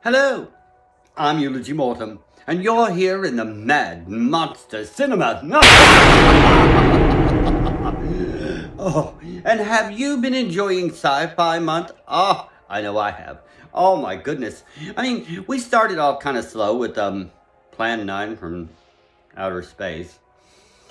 Hello, I'm Eulogy Mortem, and you're here in the Mad Monster Cinema. Oh, and have you been enjoying Sci-Fi Month? Oh, I know I have. Oh my goodness. I mean, we started off kind of slow with Plan 9 from Outer Space.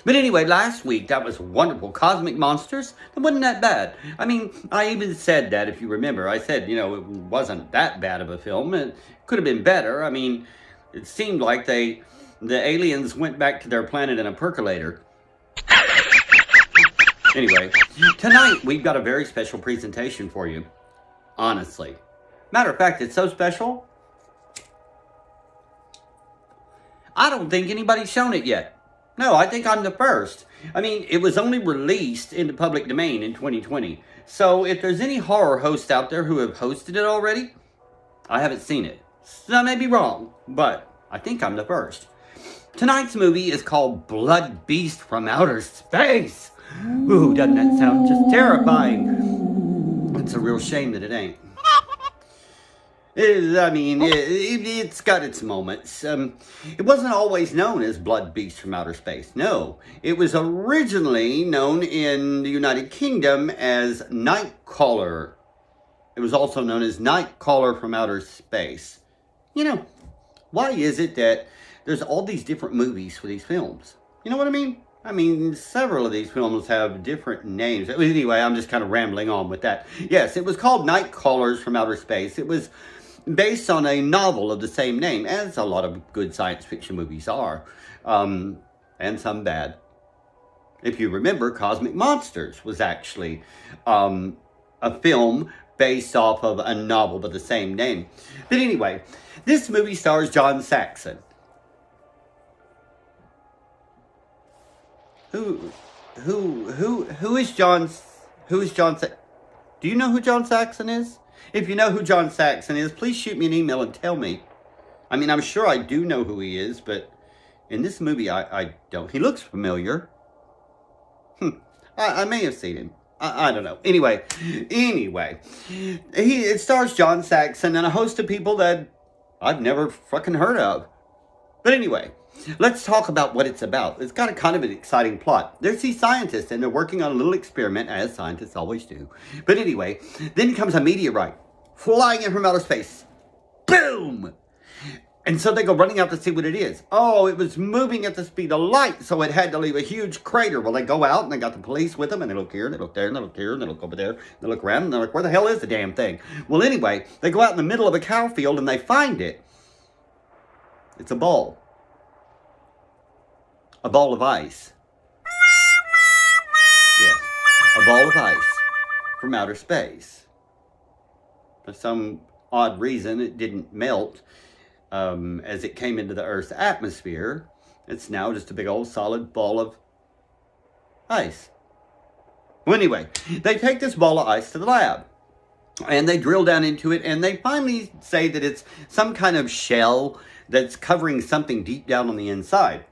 But anyway, last week, that was wonderful. Cosmic Monsters, it wasn't that bad. I mean, I even said that, if you remember. I said, it wasn't that bad of a film. It could have been better. I mean, it seemed like the aliens went back to their planet in a percolator. Anyway, tonight, we've got a very special presentation for you. Honestly. Matter of fact, it's so special, I don't think anybody's shown it yet. No, I think I'm the first. I mean, it was only released in the public domain in 2020. So if there's any horror hosts out there who have hosted it already, I haven't seen it. So I may be wrong, but I think I'm the first. Tonight's movie is called Blood Beast from Outer Space. Ooh, doesn't that sound just terrifying? It's a real shame that it ain't. It's got its moments. It wasn't always known as Blood Beast from Outer Space. No, it was originally known in the United Kingdom as Nightcaller. It was also known as Nightcaller from Outer Space. Why is it that there's all these different movies for these films? You know what I mean? I mean, several of these films have different names. Anyway, I'm just kind of rambling on with that. Yes, it was called Nightcallers from Outer Space. It was based on a novel of the same name, as a lot of good science fiction movies are, and some bad. If you remember, Cosmic Monsters was actually a film based off of a novel with the same name. But anyway, this movie stars John Saxon. Who is John? Who is John? Do you know who John Saxon is? If you know who John Saxon is, please shoot me an email and tell me. I mean, I'm sure I do know who he is, but in this movie, I don't. He looks familiar. I may have seen him. I don't know. Anyway, it stars John Saxon and a host of people that I've never fucking heard of. But anyway, let's talk about what it's about. It's got a kind of an exciting plot. There's these scientists, and they're working on a little experiment, as scientists always do. But anyway, then comes a meteorite flying in from outer space. Boom! And so they go running out to see what it is. Oh, it was moving at the speed of light, so it had to leave a huge crater. Well, they go out, and they got the police with them, and they look here, and they look there, and they look here, and they look over there, and they look around, and they're like, where the hell is the damn thing? Well, anyway, they go out in the middle of a cow field, and they find it. It's a ball. A ball of ice. Yes, a ball of ice from outer space. For some odd reason, it didn't melt as it came into the Earth's atmosphere. It's now just a big old solid ball of ice. Well, anyway, they take this ball of ice to the lab. And they drill down into it, and they finally say that it's some kind of shell that's covering something deep down on the inside.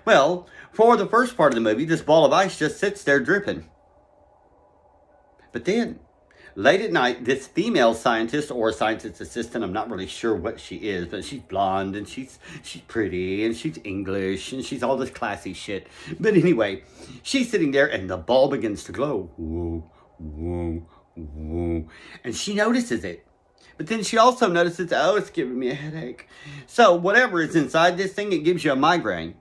Well, for the first part of the movie, this ball of ice just sits there dripping. But then, late at night, this female scientist, or scientist assistant, I'm not really sure what she is, but she's blonde, and she's pretty, and she's English, and she's all this classy shit. But anyway, she's sitting there, and the ball begins to glow. Whoa, whoa, whoa. And she notices it. But then she also notices, oh, it's giving me a headache. So whatever is inside this thing, it gives you a migraine.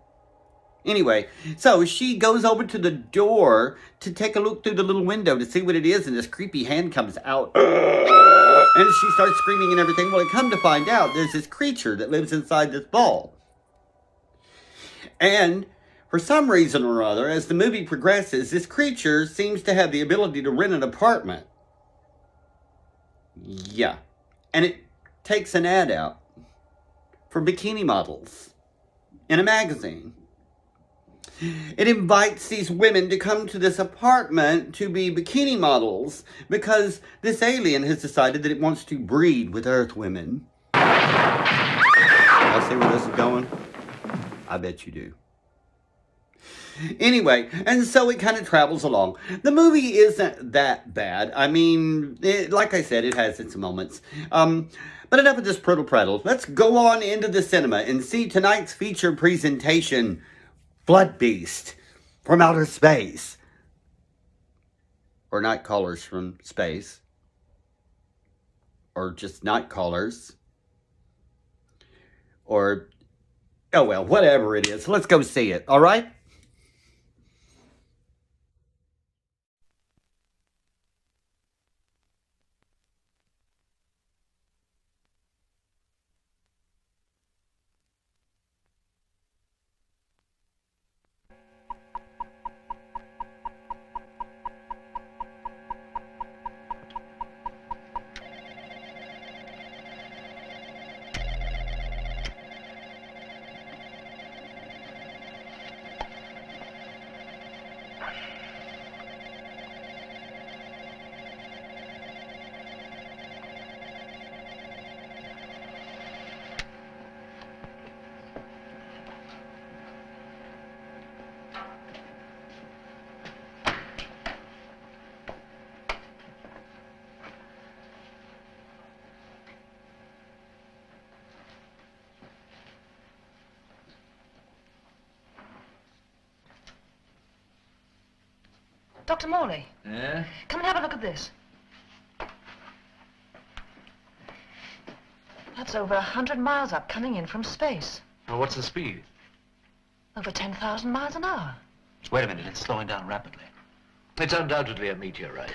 Anyway, so she goes over to the door to take a look through the little window to see what it is, and this creepy hand comes out. And she starts screaming and everything. Well, it come to find out, there's this creature that lives inside this ball. And for some reason or other, as the movie progresses, this creature seems to have the ability to rent an apartment. Yeah. And it takes an ad out for bikini models in a magazine. It invites these women to come to this apartment to be bikini models because this alien has decided that it wants to breed with Earth women. I see where this is going? I bet you do. Anyway, and so it kind of travels along. The movie isn't that bad. I mean, like I said, it has its moments. But But enough of this prattle. Let's go on into the cinema and see tonight's feature presentation, Blood Beast from Outer Space. Or Night Callers from Space. Or just Night Callers. Or, oh well, whatever it is. Let's go see it, all right? Dr. Morley. Yeah? Come and have a look at this. That's over 100 miles up, coming in from space. Well, what's the speed? Over 10,000 miles an hour. Wait a minute, it's slowing down rapidly. It's undoubtedly a meteorite.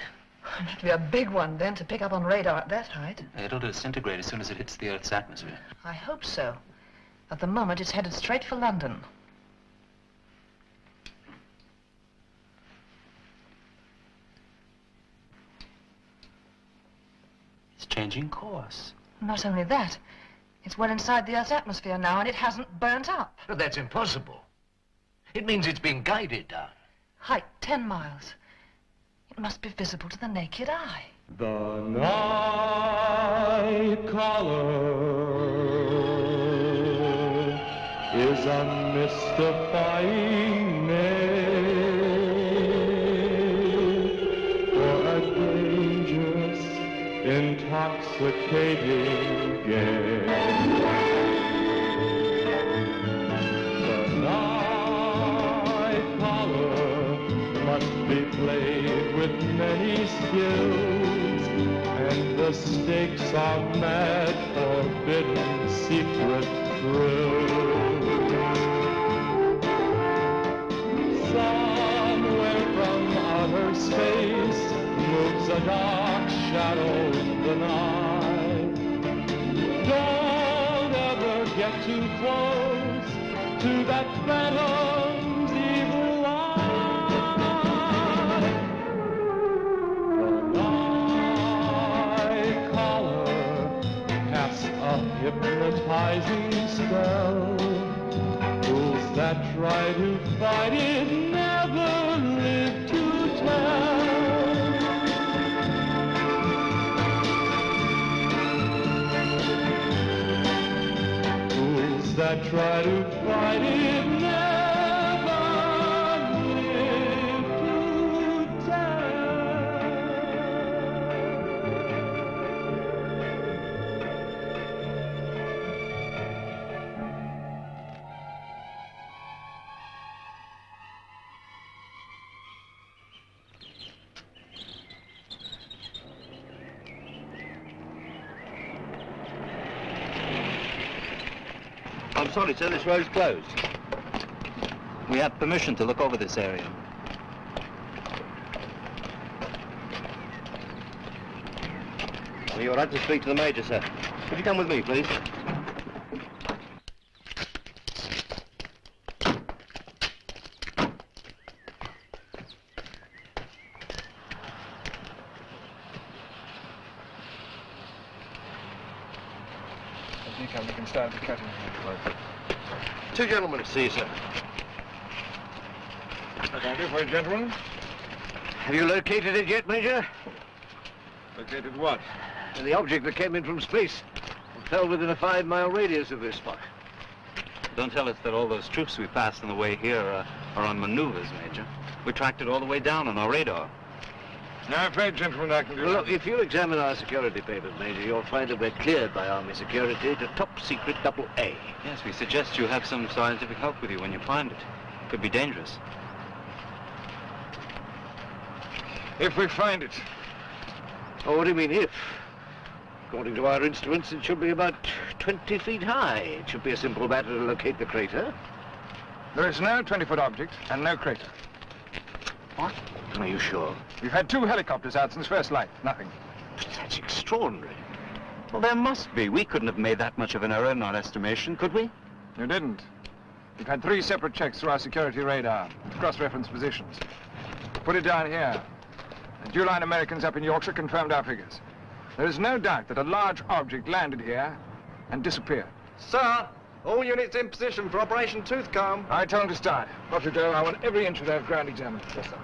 It'd be a big one, then, to pick up on radar at that height. It'll disintegrate as soon as it hits the Earth's atmosphere. I hope so. At the moment, it's headed straight for London. It's changing course. Not only that, it's well inside the Earth's atmosphere now, and it hasn't burnt up. But that's impossible. It means it's being guided down. Height 10 miles. It must be visible to the naked eye. The night caller is a mystifying name for a dangerous, intoxicating game. The night caller must be played with many skills, and the stakes are mad, forbidden, secret thrills. Somewhere from outer space moves a dark shadow in the night. Don't ever get too close to that phantom's evil eye. The night caller casts a hypnotizing spell. Fools that try to fight it never live to tell. Fools that try to fight it never live to tell. I'm sorry, sir, this road's closed. We have permission to look over this area. Are you all right to speak to the Major, sir? Could you come with me, please? You can start the cutting. Two gentlemen to see you, sir. Thank you for it, gentlemen. Have you located it yet, Major? Located what? The object that came in from space and fell within a 5-mile radius of this spot. Don't tell us that all those troops we passed on the way here are on maneuvers, Major. We tracked it all the way down on our radar. No, I'm afraid, gentlemen, I can do Well, that. look, if you examine our security papers, Major, you'll find that we're cleared by Army Security to top secret AA. Yes, we suggest you have some scientific help with you when you find it. Could be dangerous. If we find it. Oh, what do you mean, if? According to our instruments, it should be about 20 feet high. It should be a simple matter to locate the crater. There is no 20-foot object and no crater. What? Are you sure? We've had 2 helicopters out since first light. Nothing. That's extraordinary. Well, there must be. We couldn't have made that much of an error in our estimation, could we? You didn't. We've had 3 separate checks through our security radar. Cross-reference positions. Put it down here. The July Americans up in Yorkshire confirmed our figures. There is no doubt that a large object landed here and disappeared. Sir, all units in position for Operation Toothcomb. I tell them to start. Off you go. I want every inch of that ground examined. Yes, sir.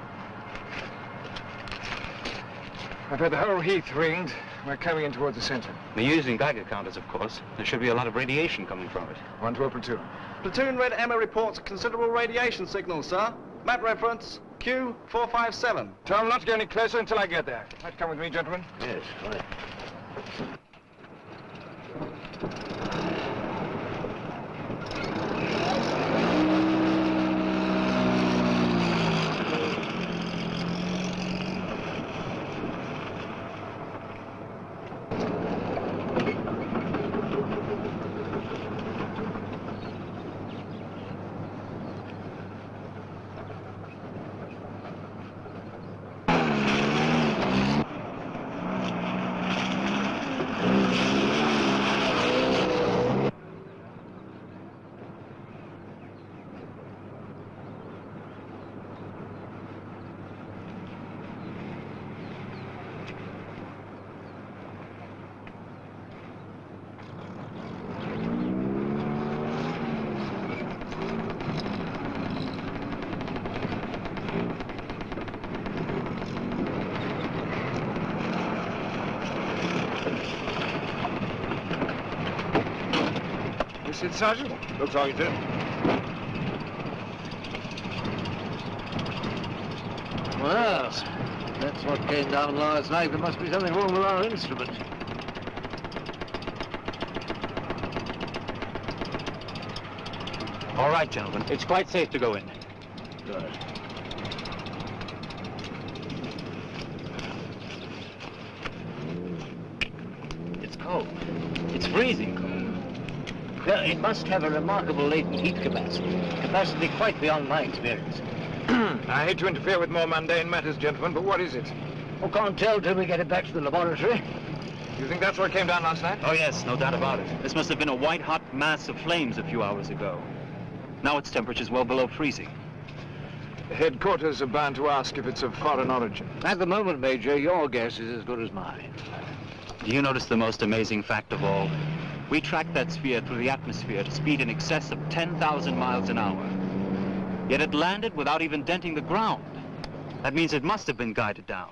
I've had the whole heath ringed. We're coming in towards the center. They're using Geiger counters, of course. There should be a lot of radiation coming from it. 1 to a platoon. Platoon Red Emma reports considerable radiation signals, sir. Map reference Q457. Tell them not to go any closer until I get there. Right, come with me, gentlemen. Yes, right. This it, Sergeant? Looks like it did. Well, that's what came down last night. There must be something wrong with our instrument. All right, gentlemen. It's quite safe to go in. Good. It's cold. It's freezing cold. Well, it must have a remarkable latent heat capacity. Capacity quite beyond my experience. I hate to interfere with more mundane matters, gentlemen, but what is it? We can't tell till we get it back to the laboratory. You think that's what came down last night? Oh, yes, no doubt about it. This must have been a white-hot mass of flames a few hours ago. Now its temperature's well below freezing. Headquarters are bound to ask if it's of foreign origin. At the moment, Major, your guess is as good as mine. Do you notice the most amazing fact of all? We tracked that sphere through the atmosphere at a speed in excess of 10,000 miles an hour. Yet it landed without even denting the ground. That means it must have been guided down.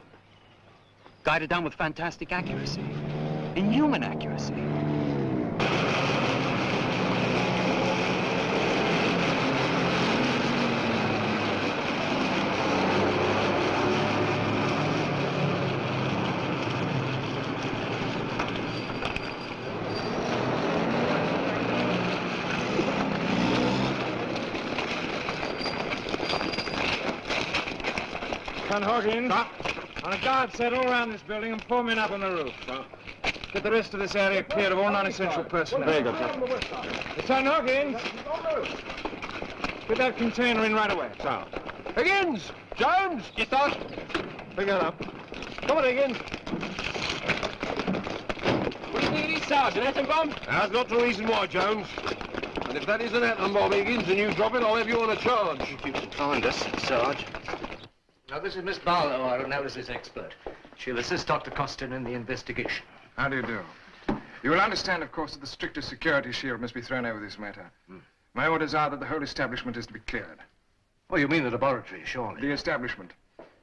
Guided down with fantastic accuracy. Inhuman accuracy. Con Hawkins, on a guard set all around this building and 4 men up on the roof. Get the rest of this area cleared of all non-essential personnel. Very good, sir. Lieutenant Hawkins, put that container in right away. Sir. Higgins! Jones! Yes, sir. Pick that up. Come on, Higgins. What do you think it is, Sergeant? Atom bomb? That's not the reason why, Jones. And if that is an atom bomb, Higgins, and you drop it, I'll have you on a charge. You can find us, Sarge. Now, this is Miss Barlow, our analysis expert. She'll assist Dr. Costin in the investigation. How do you do? You will understand, of course, that the strictest security shield must be thrown over this matter. My orders are that the whole establishment is to be cleared. Oh, you mean the laboratory, surely? The establishment.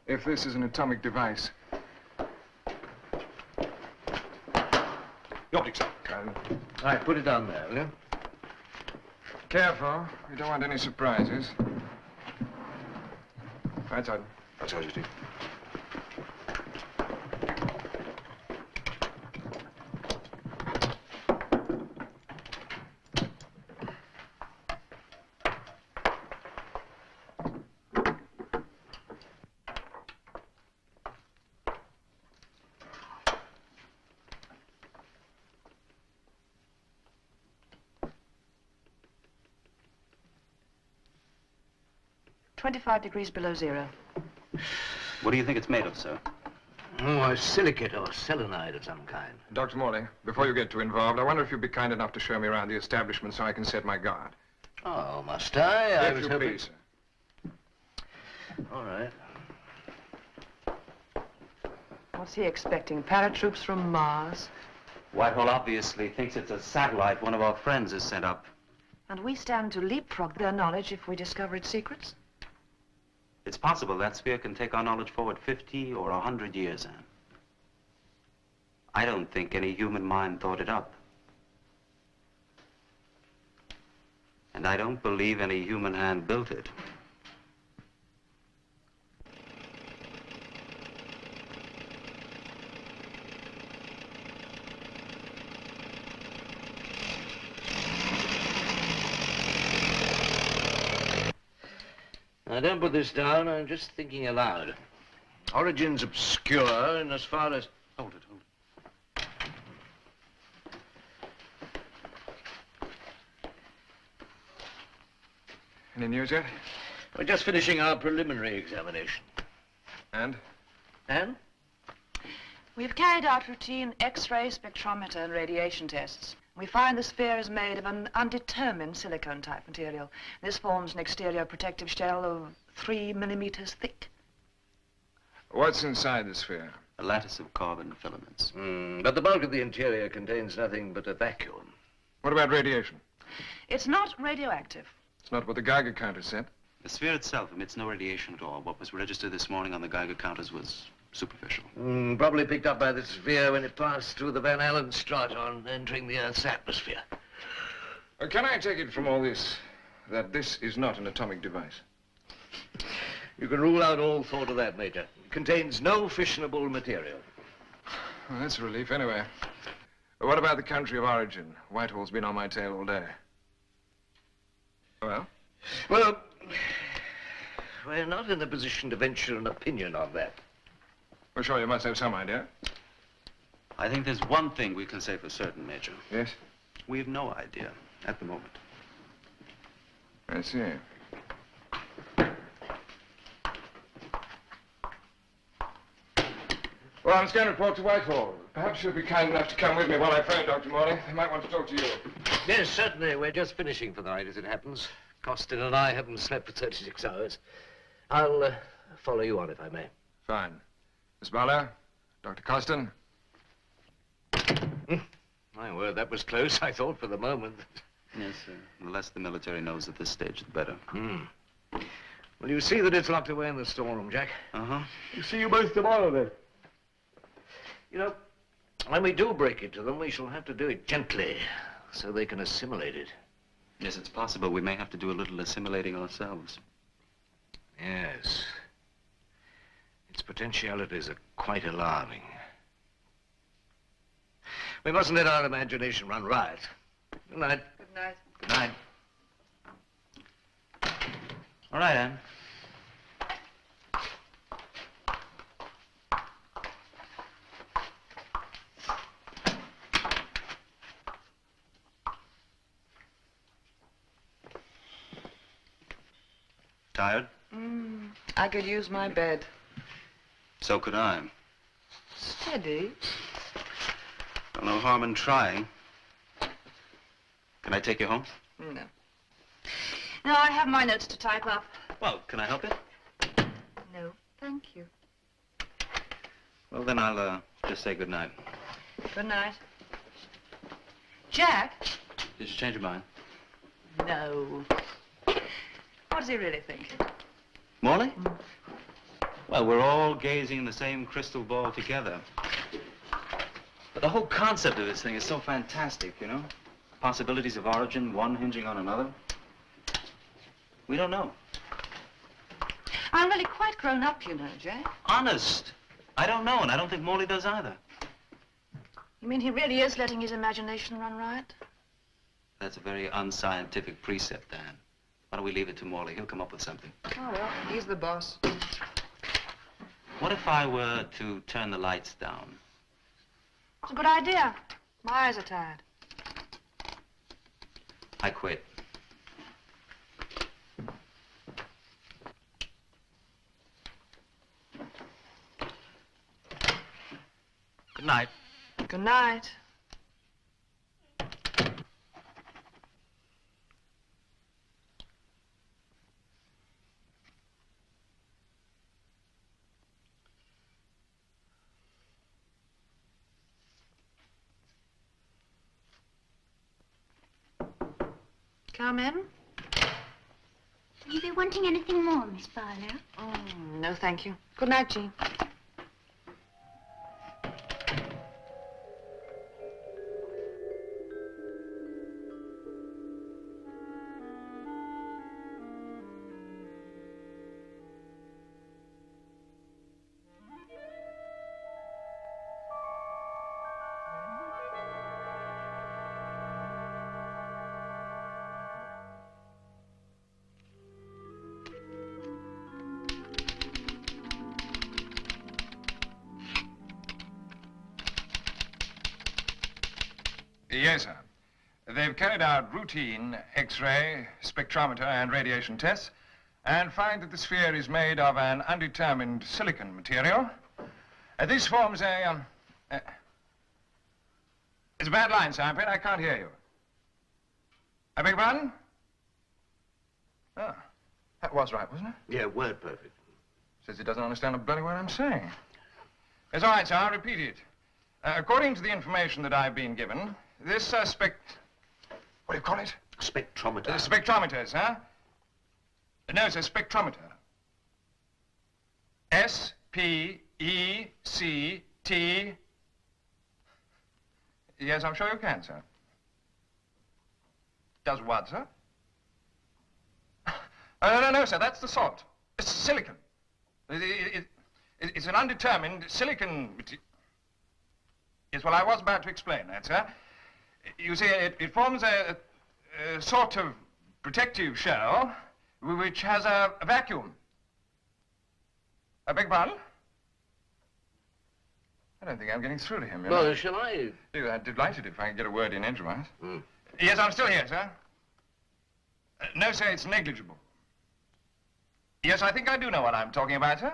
If this is an atomic device. The optics, sir. All right, put it down there, will you? Careful. We don't want any surprises. Right, Sergeant. That's how you do. 25 degrees below zero. What do you think it's made of, sir? Oh, a silicate or selenide of some kind. Dr. Morley, before you get too involved, I wonder if you'd be kind enough to show me around the establishment so I can set my guard. Oh, must I? I If was you hoping... please, sir. All right. What's he expecting? Paratroops from Mars? Whitehall obviously thinks it's a satellite one of our friends has sent up. And we stand to leapfrog their knowledge if we discover its secrets? It's possible that sphere can take our knowledge forward 50 or 100 years, Anne. I don't think any human mind thought it up. And I don't believe any human hand built it. Now, don't put this down. I'm just thinking aloud. Origin's obscure in as far as... Hold it, hold it. Any news yet? We're just finishing our preliminary examination. And? And? We've carried out routine X-ray, spectrometer, and radiation tests. We find the sphere is made of an undetermined silicone-type material. This forms an exterior protective shell of 3 millimeters thick. What's inside the sphere? A lattice of carbon filaments. But the bulk of the interior contains nothing but a vacuum. What about radiation? It's not radioactive. It's not what the Geiger counter said. The sphere itself emits no radiation at all. What was registered this morning on the Geiger counters was superficial. Probably picked up by the sphere when it passed through the Van Allen straton, entering the Earth's atmosphere. Can I take it from all this that this is not an atomic device? You can rule out all thought of that, Major. It contains no fissionable material. Well, that's a relief anyway. What about the country of origin? Whitehall's been on my tail all day. Well? Well, we're not in a position to venture an opinion on that. Well, sure, you must have some idea. I think there's one thing we can say for certain, Major. Yes? We have no idea at the moment. I see. Well, I'm going to report to Whitehall. Perhaps you'll be kind enough to come with me while I phone Dr. Morley. They might want to talk to you. Yes, certainly. We're just finishing for the night, as it happens. Costin and I haven't slept for 36 hours. I'll follow you on, if I may. Fine. Miss Barlow, Dr. Costin. My word, that was close, I thought, for the moment. Yes, sir. The less the military knows at this stage, the better. Well, you see that it's locked away in the storeroom, Jack. Uh-huh. We'll see you both tomorrow, then. You know, when we do break into them, we shall have to do it gently, so they can assimilate it. Yes, it's possible we may have to do a little assimilating ourselves. Yes. Its potentialities are quite alarming. We mustn't let our imagination run riot. Good night. Good night. Good night. All right, Anne. Tired? I could use my bed. So could I. Steady. Well, no harm in trying. Can I take you home? No. No, I have my notes to type up. Well, can I help you? No, thank you. Well, then I'll just say good night. Good night. Jack? Did you change your mind? No. What does he really think? Morley? Well, we're all gazing in the same crystal ball together. But the whole concept of this thing is so fantastic, you know? Possibilities of origin, one hinging on another. We don't know. I'm really quite grown up, you know, Jack. Honest. I don't know, and I don't think Morley does either. You mean he really is letting his imagination run riot? That's a very unscientific precept, Dan. Why don't we leave it to Morley? He'll come up with something. Oh, well, he's the boss. What if I were to turn the lights down? It's a good idea. My eyes are tired. I quit. night. Good night. Come in. Will you be wanting anything more, Miss Barlow? Oh, no, thank you. Good night, Jean. Yes, sir. They've carried out routine X-ray, spectrometer, and radiation tests and find that the sphere is made of an undetermined silicon material. This forms a, It's a bad line, sir. I'm afraid I can't hear you. I beg your pardon? Oh, that was right, wasn't it? Yeah, word perfect. Says he doesn't understand a bloody word I'm saying. It's all right, sir. I'll repeat it. According to the information that I've been given, this what do you call it? Spectrometer. Spectrometer, sir. No, sir, spectrometer. S-P-E-C-T. Yes, I'm sure you can, sir. Does what, sir? No, sir, that's the salt. It's silicon. It's an undetermined silicon material. Yes, well, I was about to explain that, sir. You see, it forms a sort of protective shell which has a vacuum. I beg your pardon? I don't think I'm getting through to him, you know. Well, shall I? I'd be delighted if I could get a word in edgewise. Mm. Yes, I'm still here, sir. No, sir, it's negligible. Yes, I think I do know what I'm talking about, sir.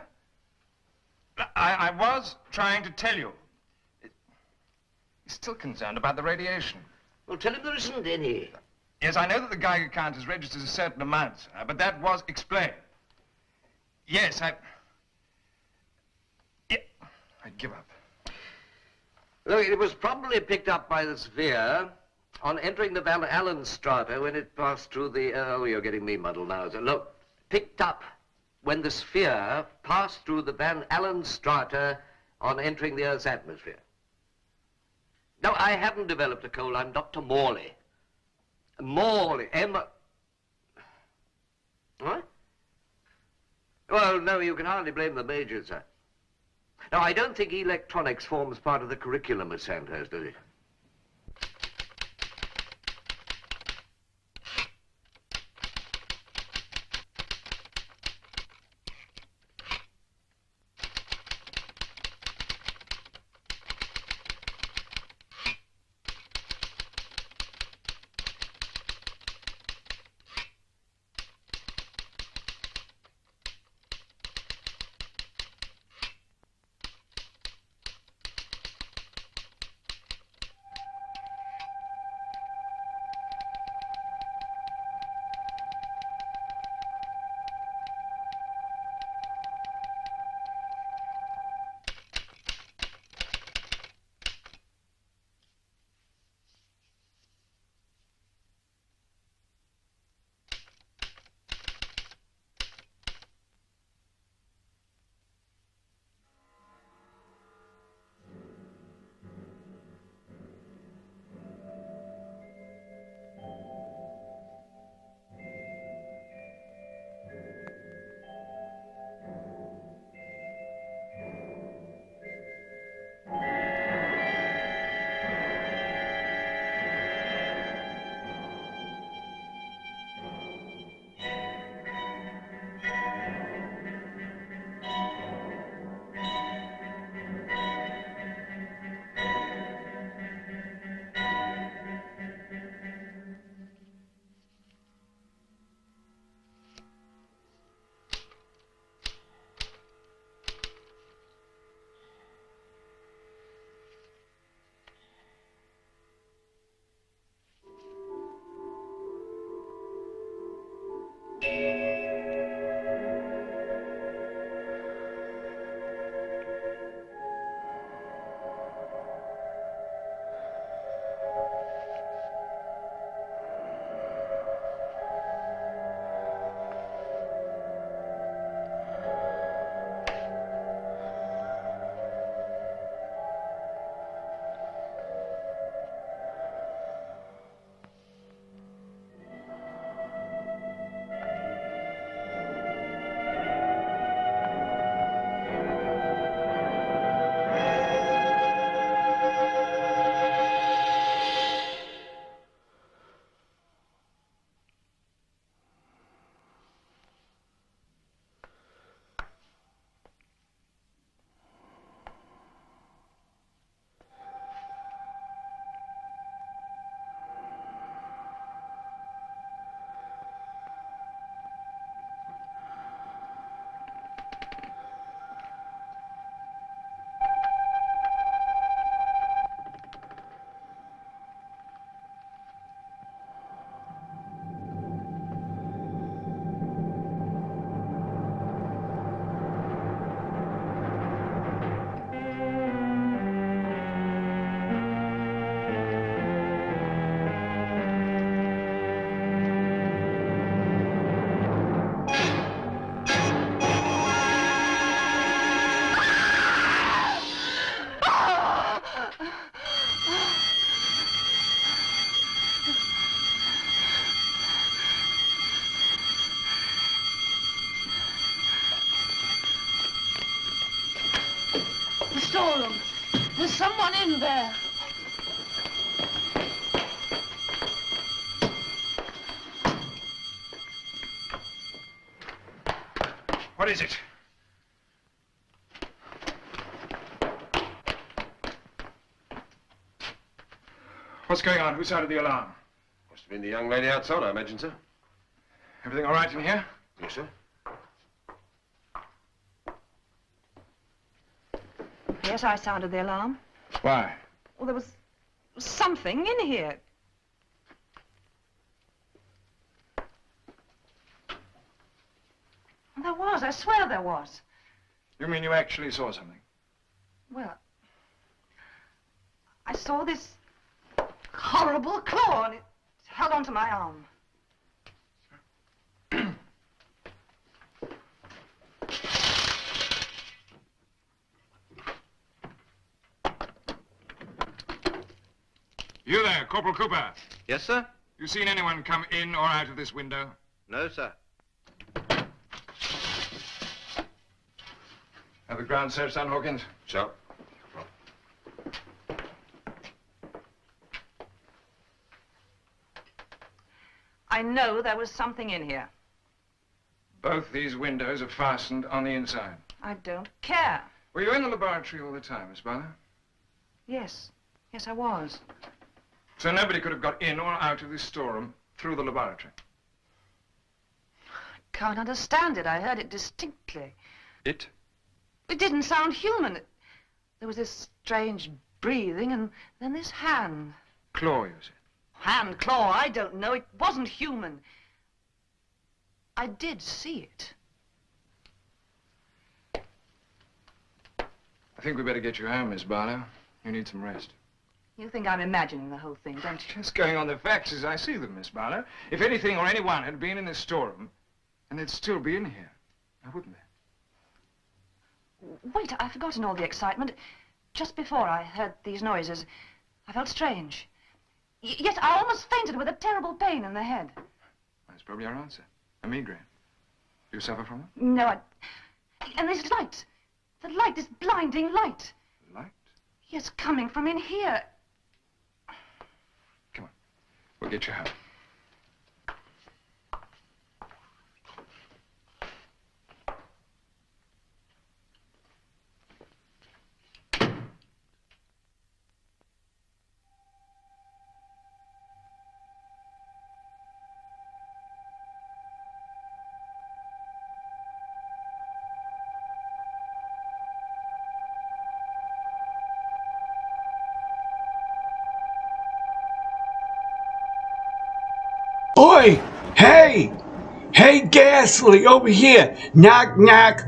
I was trying to tell you. He's still concerned about the radiation. Well, tell him there isn't any. Yes, I know that the Geiger count has registered a certain amount, sir, but that was explained. Yes, Yeah, I'd give up. Look, it was probably picked up by the sphere on entering the Van Allen strata when it passed through the... oh, you're getting me muddled now. So, look, picked up when the sphere passed through the Van Allen strata on entering the Earth's atmosphere. No, I haven't developed a cold. I'm Dr. Morley. Morley, What? Well, no, you can hardly blame the Major, sir. Now, I don't think electronics forms part of the curriculum at Sandhurst, does it? storeroom. There's someone in there. What is it? What's going on? Who sounded the alarm? Must have been the young lady outside, I imagine, sir. Everything all right in here? Yes, sir. Yes, I sounded the alarm. Why? Well, there was something in here. There was. I swear there was. You mean you actually saw something? Well, I saw this horrible claw, and it held onto my arm. You there, Corporal Cooper. Yes, sir? You seen anyone come in or out of this window? No, sir. Have the ground searched done, Hawkins? Sure. I know there was something in here. Both these windows are fastened on the inside. I don't care. Were you in the laboratory all the time, Miss Barlow? Yes. Yes, I was. So nobody could have got in or out of this storeroom through the laboratory? Can't understand it. I heard it distinctly. It? It didn't sound human. There was this strange breathing, and then this hand. Claw, you said? Hand, claw, I don't know. It wasn't human. I did see it. I think we better get you home, Miss Barlow. You need some rest. You think I'm imagining the whole thing, don't you? Just going on the facts as I see them, Miss Barlow. If anything or anyone had been in this storeroom, and they'd still be in here, now wouldn't they? Wait, I've forgotten all the excitement. Just before I heard these noises, I felt strange. Yes, I almost fainted with a terrible pain in the head. That's probably our answer. A migraine. Do you suffer from it? No, and this light. The light, this blinding light. Light? Yes, coming from in here. Come on. We'll get you home. Oi! Hey! Hey, Ghastly, over here! Knock, knock!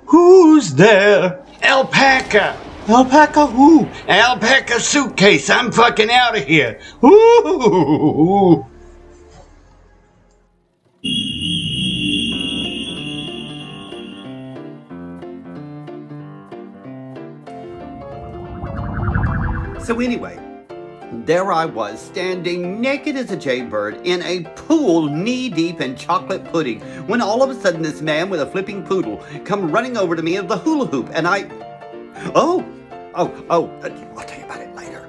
Who's there? Alpaca! Alpaca who? Alpaca suitcase! I'm fucking out of here! Ooh! So anyway, there I was, standing naked as a jaybird in a pool knee-deep in chocolate pudding, when all of a sudden this man with a flipping poodle come running over to me in the hula hoop, and I... I'll tell you about it later.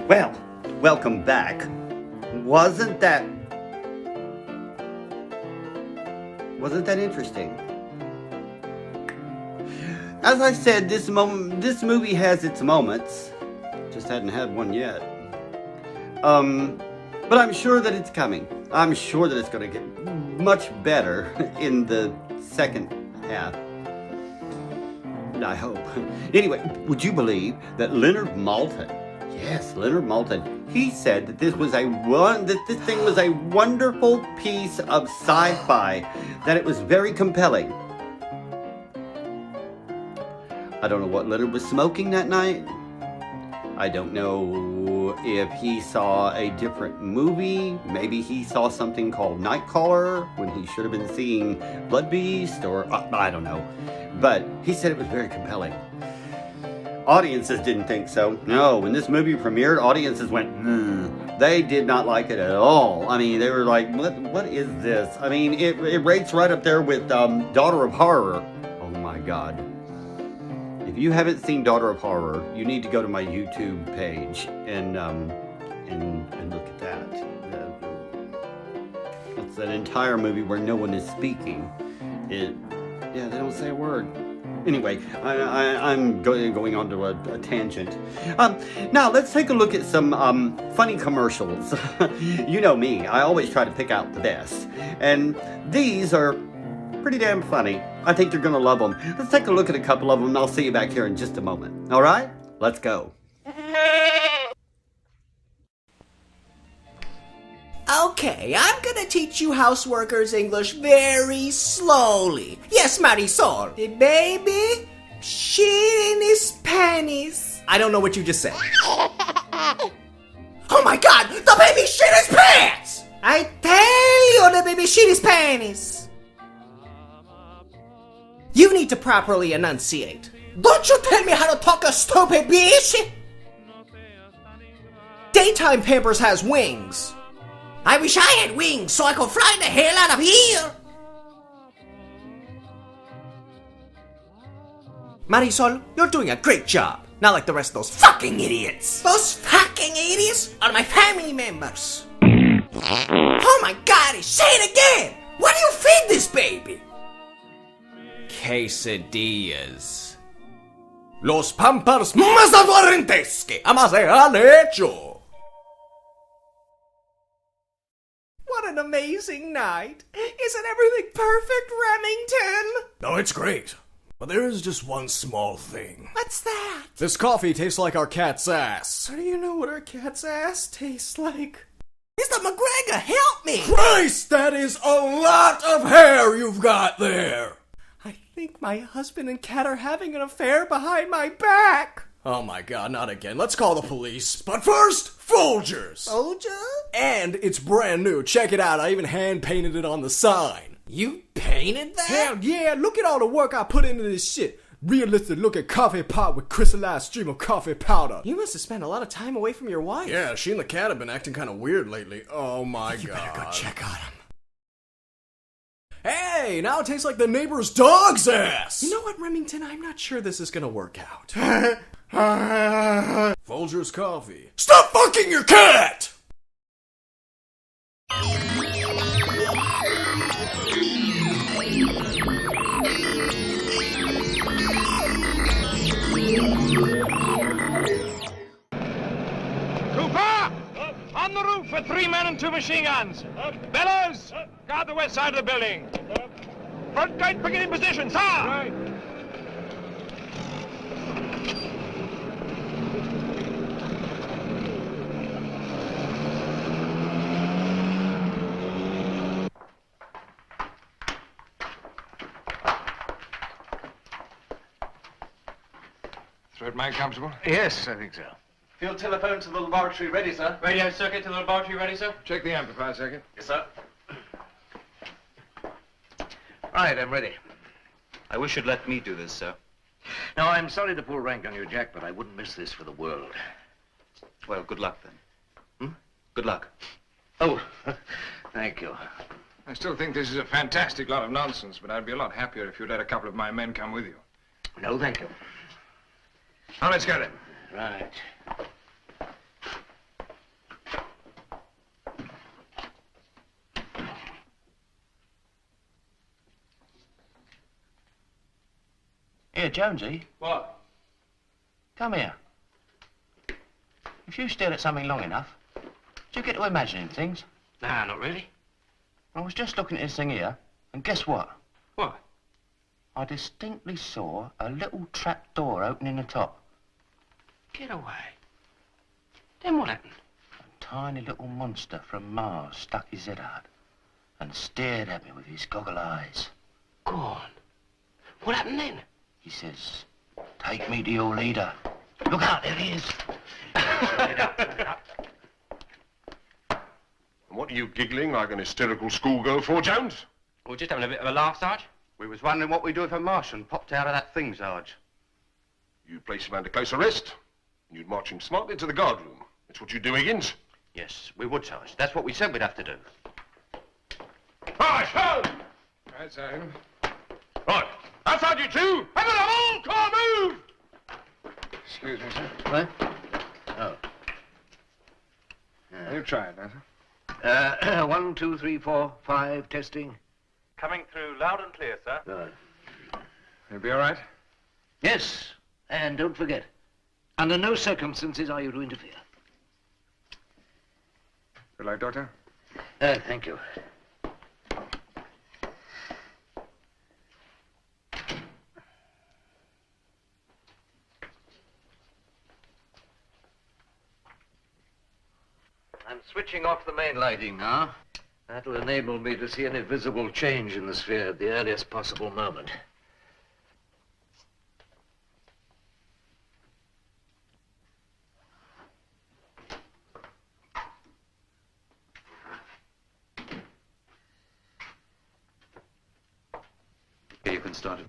Well, welcome back. Wasn't that interesting? As I said, this movie has its moments. Just hadn't had one yet. But I'm sure that it's coming. I'm sure that it's going to get much better in the second half. I hope. Anyway, would you believe that Leonard Maltin, yes, Leonard Maltin, he said that this thing was a wonderful piece of sci-fi, that it was very compelling. I don't know what Leonard was smoking that night. I don't know if he saw a different movie. Maybe he saw something called Nightcaller when he should have been seeing Blood Beast, or I don't know. But he said it was very compelling. Audiences didn't think so. No, when this movie premiered, audiences went, They did not like it at all. I mean, they were like, what is this? I mean, it rates right up there with Daughter of Horror. Oh my God. If you haven't seen Daughter of Horror, you need to go to my YouTube page and look at that. It's that entire movie where no one is speaking. They don't say a word. Anyway, I'm going on to a tangent. Now, let's take a look at some funny commercials. You know me, I always try to pick out the best. And these are pretty damn funny. I think you're going to love them. Let's take a look at a couple of them, and I'll see you back here in just a moment. All right? Let's go. Okay, I'm gonna teach you houseworkers English very slowly. Yes, Marisol. The baby shit in his panties. I don't know what you just said. Oh my god, the baby shit his pants! I tell you, the baby shit his panties. You need to properly enunciate. Don't you tell me how to talk, a stupid bitch! Daytime Pampers has wings. I wish I had wings so I could fly the hell out of here! Marisol, you're doing a great job. Not like the rest of those fucking idiots. Those fucking idiots are my family members. Oh my god, say it again! What do you feed this baby? Quesadillas. Los Pampers más aborrentes que jamás se han hecho. What an amazing night. Isn't everything perfect, Remington? No, it's great. But there is just one small thing. What's that? This coffee tastes like our cat's ass. How do you know what our cat's ass tastes like? Mr. McGregor, help me! Christ, that is a lot of hair you've got there! I think my husband and cat are having an affair behind my back. Oh my god, not again. Let's call the police. But first, Folgers! Folger? And it's brand new. Check it out. I even hand-painted it on the sign. You painted that? Hell yeah, look at all the work I put into this shit. Realistic looking coffee pot with crystallized stream of coffee powder. You must have spent a lot of time away from your wife. Yeah, she and the cat have been acting kind of weird lately. Oh my god. You better go check on him. Hey, now it tastes like the neighbor's dog's ass! You know what, Remington? I'm not sure this is gonna work out. Folgers coffee. Stop fucking your cat! Cooper! On the roof for 3 men and 2 machine guns. Bellows! Guard the west side of the building. Front gate picking in position, sir! Right. Third man comfortable? Yes, I think so. Field telephone to the laboratory ready, sir. Radio circuit to the laboratory ready, sir? Check the amplifier circuit. Yes, sir. Right, I'm ready. I wish you'd let me do this, sir. Now, I'm sorry to pull rank on you, Jack, but I wouldn't miss this for the world. Well, good luck then. Good luck. Oh, thank you. I still think this is a fantastic lot of nonsense, but I'd be a lot happier if you'd let a couple of my men come with you. No, thank you. Now, let's go then. Right. Here, Jonesy. What? Come here. If you stare at something long enough, do you get to imagining things? Nah, not really. I was just looking at this thing here, and guess what? What? I distinctly saw a little trap door open in the top. Get away. Then what happened? A tiny little monster from Mars stuck his head out and stared at me with his goggle eyes. Go on. What happened then? He says, "Take me to your leader." Look out, there he is. What are you giggling like an hysterical schoolgirl for, Jones? We're just having a bit of a laugh, Sarge. We was wondering what we'd do if a Martian popped out of that thing, Sarge. You place him under close arrest, and you'd march him smartly to the guard room. That's what you do, Higgins. Yes, we would, Sarge. That's what we said we'd have to do. Right, hold! Right, Sergeant. Right, outside you two! Have a whole car move! Excuse me, sir. What? Oh. You try it, sir. 1, 2, 3, 4, 5, testing. Coming through loud and clear, sir. Good. You'll be all right? Yes, and don't forget, under no circumstances are you to interfere. Good luck, Doctor. Thank you. I'm switching off the main lighting now. That'll enable me to see any visible change in the sphere at the earliest possible moment. Okay, you can start it.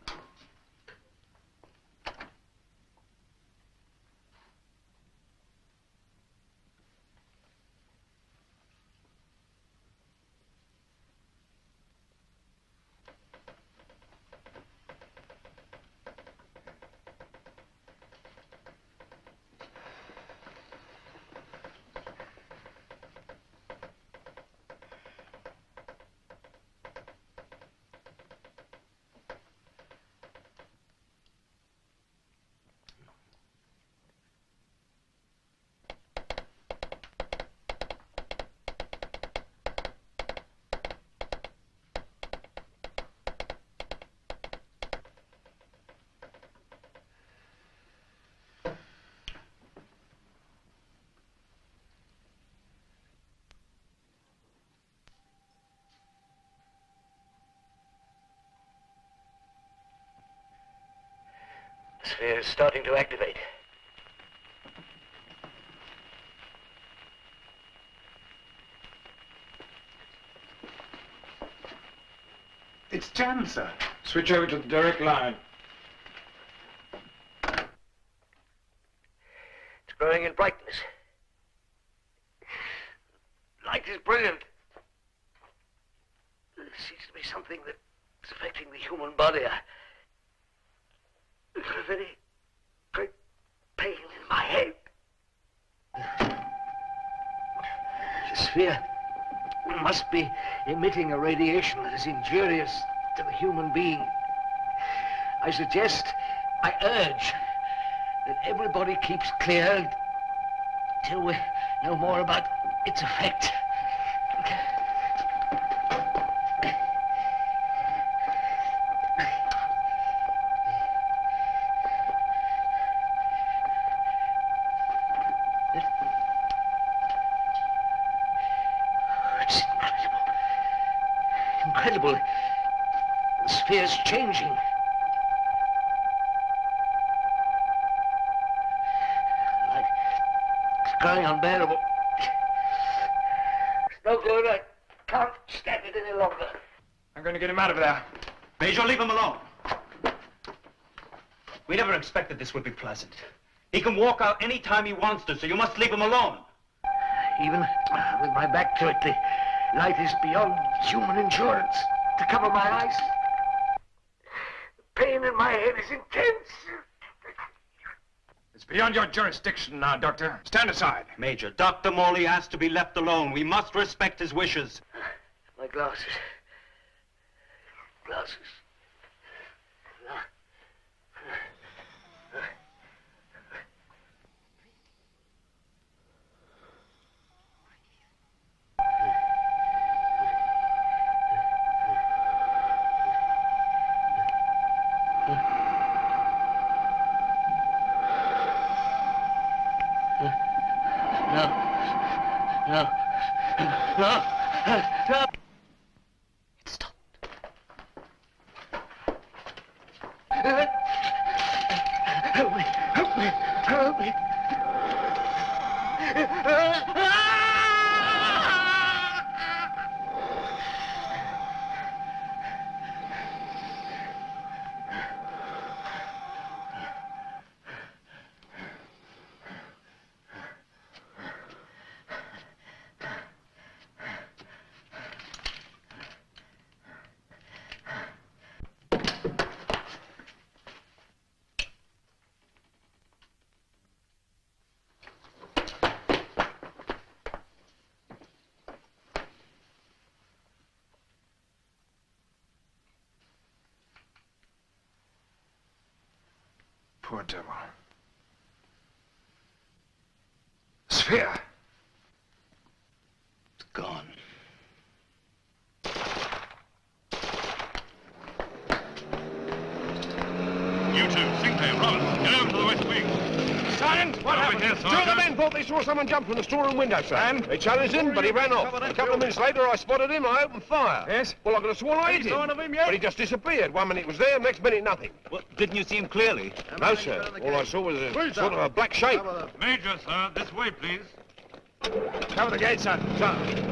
The sphere is starting to activate. It's jammed, sir. Switch over to the direct line. It's growing in brightness. Light is brilliant. There seems to be something that's affecting the human body. I've got a very great pain in my head. The sphere must be emitting a radiation that is injurious to the human being. I suggest, I urge, that everybody keeps clear till we know more about its effect. It's incredible. The sphere's changing. Like, it's growing unbearable. It's no good. I can't stand it any longer. I'm going to get him out of there. Major, leave him alone. We never expected this would be pleasant. He can walk out any time he wants to, so you must leave him alone. Even with my back to it, the light is beyond human endurance to cover my eyes. The pain in my head is intense. It's beyond your jurisdiction now, Doctor. Stand aside. Major, Dr. Morley asked to be left alone. We must respect his wishes. My glasses. Glasses. No. Poor devil. Sphere. It's gone. You two, Sinclair, Rollins, get over to the west wing. Sergeant, what happened? Here, Two of the men thought they saw someone jump from the storeroom window, sir. And? They challenged him, but he ran off. A couple of minutes later, I spotted him, I opened fire. Yes? Well, I could have sworn I hit him. sign of him yet? But he just disappeared. 1 minute he was there, next minute nothing. Well, didn't you see him clearly? No, sir. All I saw was a sort of a black shape. Major, sir, this way, please. Cover the gate, son. Sir.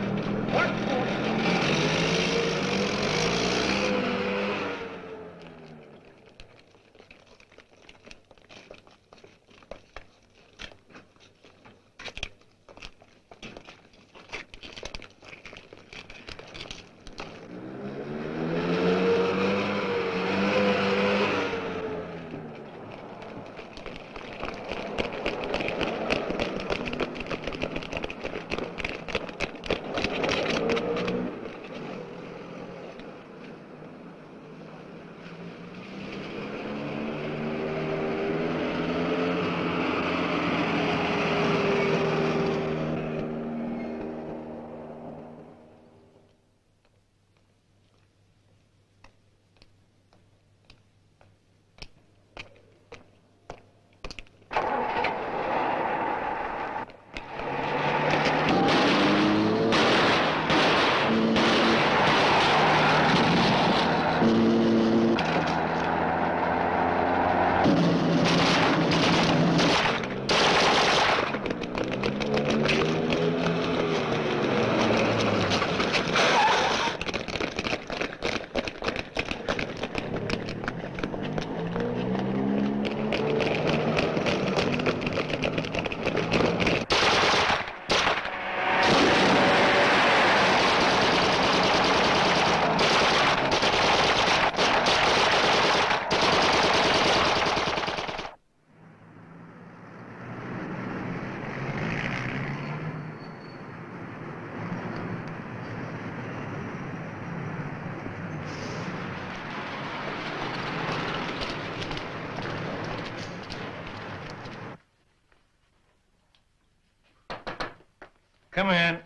Come in.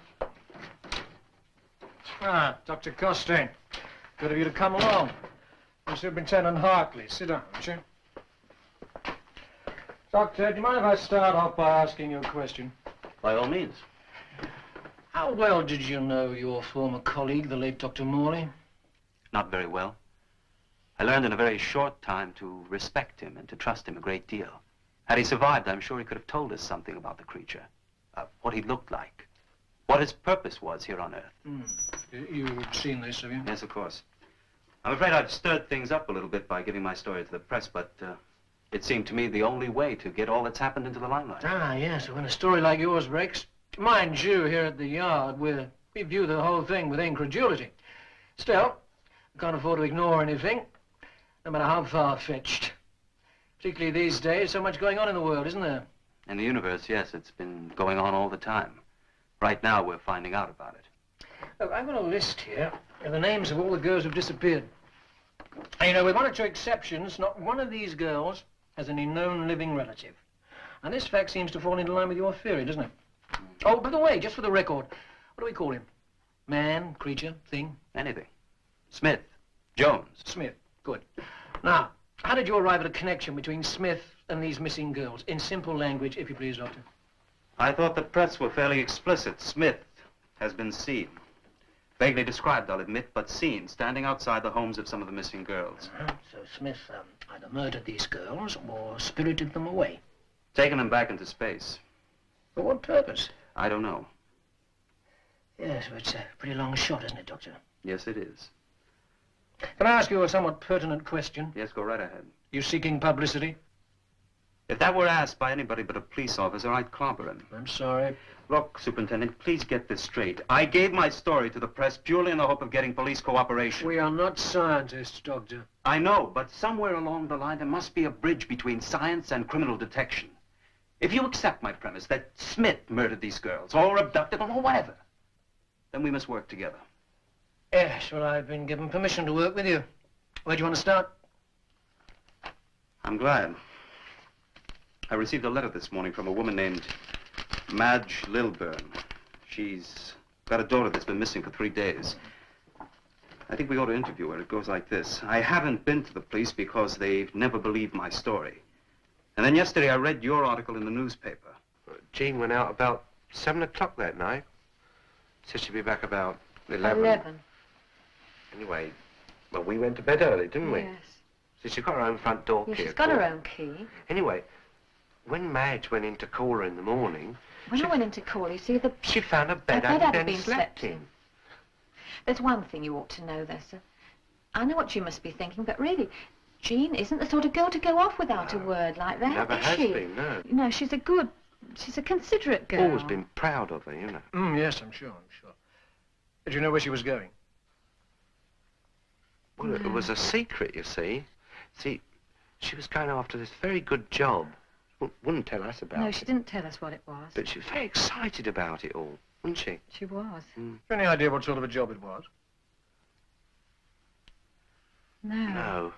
Ah, Dr. Costain. Good of you to come along. I'm Superintendent Hartley. Sit down, won't you? Doctor, do you mind if I start off by asking you a question? By all means. How well did you know your former colleague, the late Dr. Morley? Not very well. I learned in a very short time to respect him and to trust him a great deal. Had he survived, I'm sure he could have told us something about the creature. What he looked like. What his purpose was here on Earth. You've seen this, have you? Yes, of course. I'm afraid I've stirred things up a little bit by giving my story to the press, but it seemed to me the only way to get all that's happened into the limelight. Ah, yes. When a story like yours breaks, mind you, here at the Yard, we view the whole thing with incredulity. Still, we can't afford to ignore anything, no matter how far-fetched. Particularly these days, so much going on in the world, isn't there? In the universe, yes, it's been going on all the time. Right now, we're finding out about it. Look, I've got a list here of the names of all the girls who've disappeared. And, you know, with one or two exceptions, not one of these girls has any known living relative. And this fact seems to fall into line with your theory, doesn't it? Oh, by the way, just for the record, what do we call him? Man, creature, thing? Anything. Smith. Jones. Smith. Good. Now, how did you arrive at a connection between Smith and these missing girls? In simple language, if you please, Doctor. I thought the press were fairly explicit. Smith has been seen. Vaguely described, I'll admit, but seen, standing outside the homes of some of the missing girls. So Smith either murdered these girls or spirited them away. Taken them back into space. For what purpose? I don't know. Yes, but it's a pretty long shot, isn't it, Doctor? Yes, it is. Can I ask you a somewhat pertinent question? Yes, go right ahead. You seeking publicity? If that were asked by anybody but a police officer, I'd clobber him. I'm sorry. Look, Superintendent, please get this straight. I gave my story to the press purely in the hope of getting police cooperation. We are not scientists, Doctor. I know, but somewhere along the line there must be a bridge between science and criminal detection. If you accept my premise that Smith murdered these girls, or abducted them, or whatever, then we must work together. Yes, well, I've been given permission to work with you. Where do you want to start? I'm glad. I received a letter this morning from a woman named Madge Lilburn. She's got a daughter that's been missing for 3 days. I think we ought to interview her. It goes like this. I haven't been to the police because they've never believed my story. And then yesterday I read your article in the newspaper. Jean went out about 7 o'clock that night. Said she'd be back about 11. 11. Anyway, well, we went to bed early, didn't we? Yes. So she got her own front door Yes, key. she's got her own key. Anyway, when Madge went in to call her in the morning... When I went in to call, you see, she found a bed hadn't been slept in. There's one thing you ought to know there, sir. I know what you must be thinking, but really, Jean isn't the sort of girl to go off without a word like that, Never is has she? been, no. You know, she's a considerate girl. Always been proud of her, you know. Yes, I'm sure. Did you know where she was going? Well, it was a secret, you see. See, she was going after this very good job. Wouldn't tell us about it. No, she didn't tell us what it was. But she was very excited about it all, wasn't she? She was. Any idea what sort of a job it was? No. No.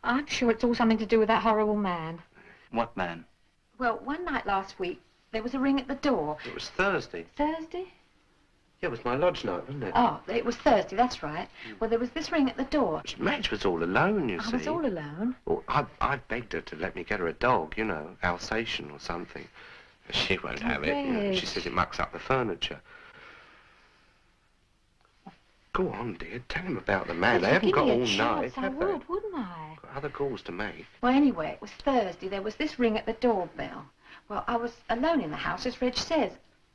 I'm sure it's all something to do with that horrible man. What man? Well, one night last week, there was a ring at the door. It was Thursday. Thursday? Yeah, it was my lodge night, wasn't it? Oh, it was Thursday, that's right. Well, there was this ring at the door. Madge was all alone, you see. I was all alone. Well, I begged her to let me get her a dog, you know, Alsatian or something. She won't have it. You know. She says it mucks up the furniture. Go on, dear. Tell him about the man. They haven't got all night, I have they? would, wouldn't I? Got other calls to make. Well, anyway, it was Thursday. There was this ring at the doorbell. Well, I was alone in the house, as Reg says.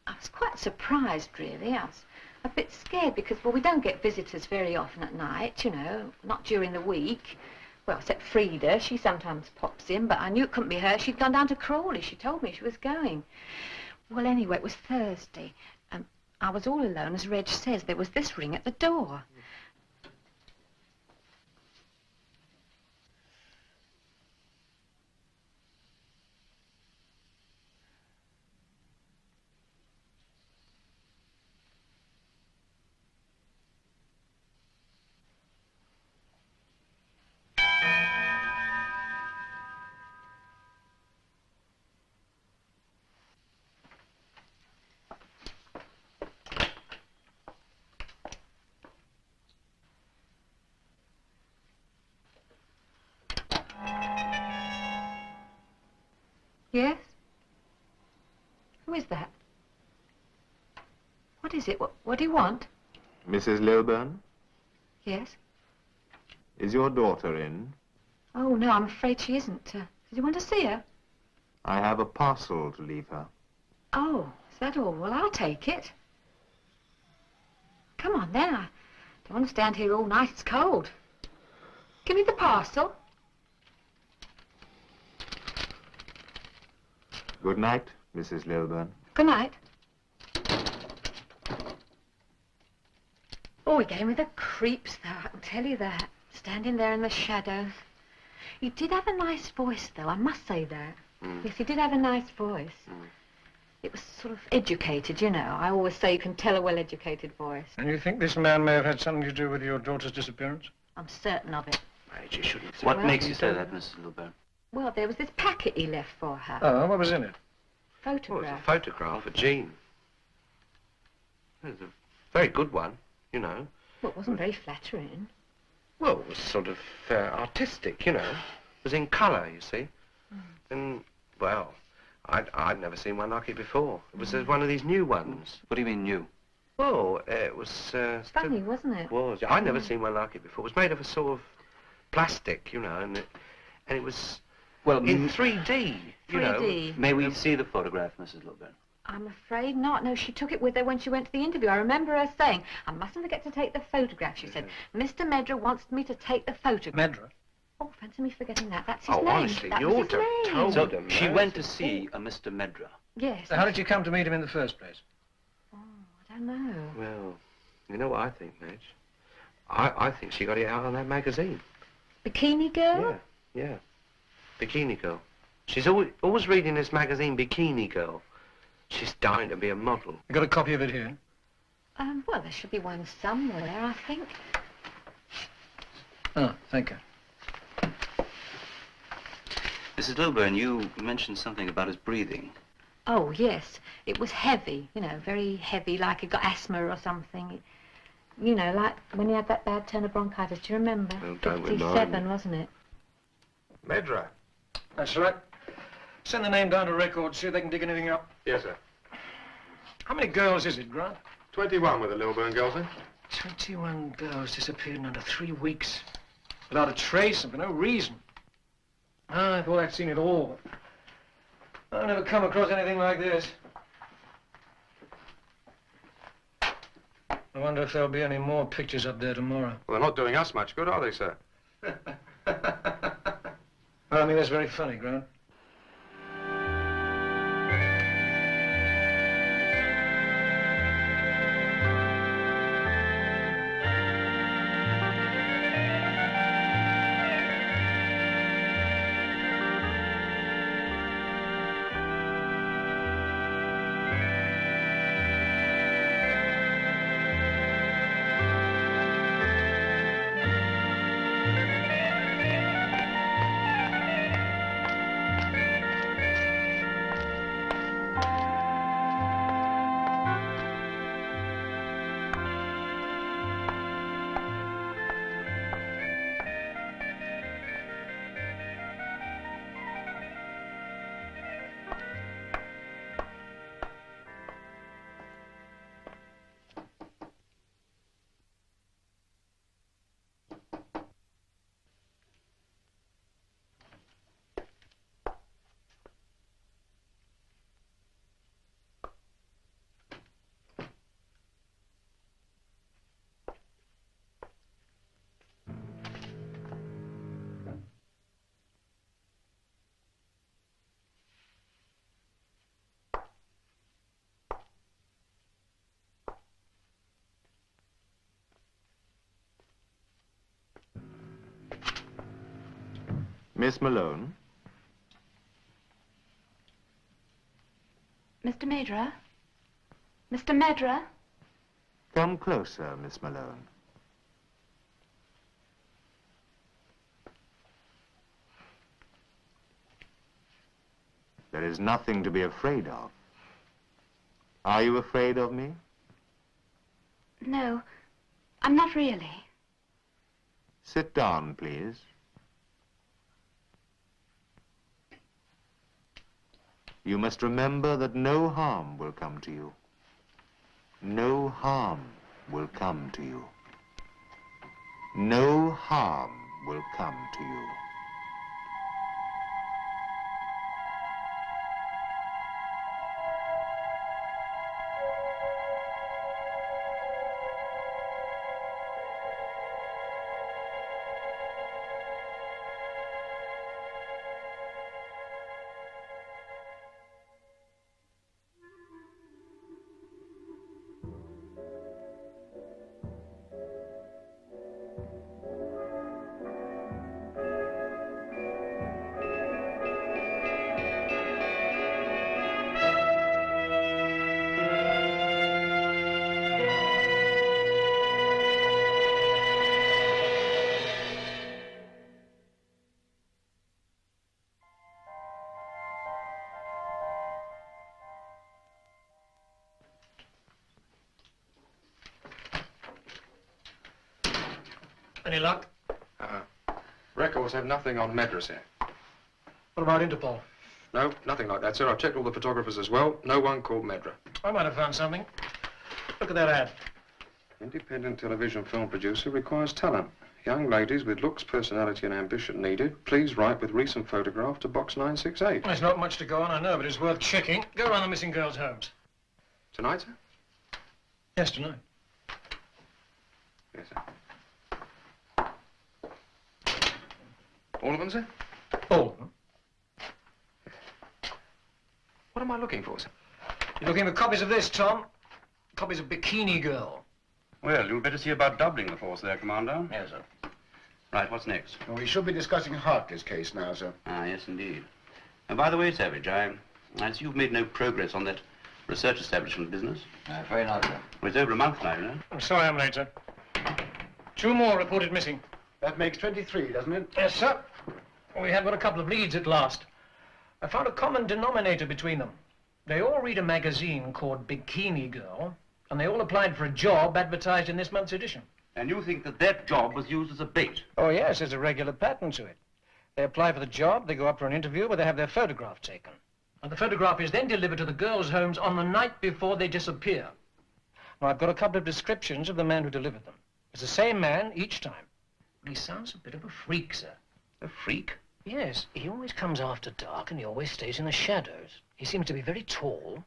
I was quite surprised, really. I was a bit scared because, well, we don't get visitors very often at night, you know, not during the week. Well, except Frida, she sometimes pops in, but I knew it couldn't be her. She'd gone down to Crawley. She told me she was going. Well, anyway, it was Thursday. I was all alone, as Reg says. There was this ring at the door. Yes? Who is that? What is it? What do you want? Mrs. Lilburn, Yes? is your daughter in? Oh, no, I'm afraid she isn't. Did you want to see her? I have a parcel to leave her. Oh, is that all? Well, I'll take it. Come on, then. I don't want to stand here all night. It's cold. Give me the parcel. Good night, Mrs. Lilburn. Good night. Oh, he gave me the creeps, though, I can tell you that. Standing there in the shadows. He did have a nice voice, though, I must say that. Yes, he did have a nice voice. It was sort of educated, you know. I always say you can tell a well-educated voice. And you think this man may have had something to do with your daughter's disappearance? I'm certain of it. You shouldn't say What Well, makes you say that, Mrs. Lilburn? Well, there was this packet he left for her. Oh, what was in it? Well, it was a Photograph. photograph of Jean. It was a very good one, you know. Well, it wasn't very flattering. Well, it was sort of artistic, you know. It was in colour, you see. And, well, I'd never seen one like it before. It was one of these new ones. What do you mean, new? Well, it was... Funny, wasn't it? Was. I'd never seen one like it before. It was made of a sort of plastic, you know, and it was... Well, in 3D, you know. 3D. May we see the photograph, Mrs. Lilburn? I'm afraid not. No, she took it with her when she went to the interview. I remember her saying, I mustn't forget to take the photograph. She said, Mr. Medra wants me to take the photograph. Medra? Oh, fancy me forgetting that. That's his Oh, name. honestly, that you was ought his to have name. told So them. she no? went to see a Mr. Medra. Yes. So how did you come to meet him in the first place? I don't know. Well, you know what I think, Madge? I think she got it out on that magazine. Bikini Girl? Yeah. Bikini Girl. She's always reading this magazine, Bikini Girl. She's dying to be a model. You got a copy of it here? Well, there should be one somewhere, I think. Oh, thank you. Mrs. Lilburn, you mentioned something about his breathing. Oh, yes. It was heavy, you know, very heavy, like he got asthma or something. You know, like when he had that bad turn of bronchitis. Do you remember? Well, don't 57, wasn't it? Medra. That's right. Send the name down to records, see if they can dig anything up. Yes, sir. How many girls is it, Grant? 21 with the Lilburn girls, sir. 21 girls disappeared in under 3 weeks. Without a trace and for no reason. I thought I'd seen it all. I've never come across anything like this. I wonder if there'll be any more pictures up there tomorrow. Well, they're not doing us much good, are they, sir? I mean, that's very funny, Grant. Miss Malone? Mr. Medra? Mr. Medra? Come closer, Miss Malone. There is nothing to be afraid of. Are you afraid of me? No, I'm not really. Sit down, please. You must remember that no harm will come to you. No harm will come to you. No harm will come to you. Any luck? Records have nothing on Medra, sir. What about Interpol? No, nothing like that, sir. I've checked all the photographers as well. No one called Medra. I might have found something. Look at that ad. Independent television film producer requires talent. Young ladies with looks, personality and ambition needed. Please write with recent photograph to box 968. There's not much to go on, I know, but it's worth checking. Go around the missing girls' homes. Tonight, sir? Yes, tonight. Yes, sir. All of them, sir? All of them. What am I looking for, sir? You're looking for copies of this, Tom. Copies of Bikini Girl. Well, you'll better see about doubling the force there, Commander. Yes, sir. Right, what's next? Well, we should be discussing Hartley's case now, sir. Ah, yes, indeed. And by the way, Savage, I see you've made no progress on that research establishment business. Very not, sir. Well, it's over a month now, you know. I'm sorry I'm late, sir. 2 more reported missing. That makes 23, doesn't it? Yes, sir. We have got a couple of leads at last. I found a common denominator between them. They all read a magazine called Bikini Girl, and they all applied for a job advertised in this month's edition. And you think that that job was used as a bait? Oh, yes, there's a regular pattern to it. They apply for the job, they go up for an interview, where they have their photograph taken. And the photograph is then delivered to the girls' homes on the night before they disappear. Now, I've got a couple of descriptions of the man who delivered them. It's the same man each time. But he sounds a bit of a freak, sir. A freak? Yes, he always comes after dark and he always stays in the shadows. He seems to be very tall,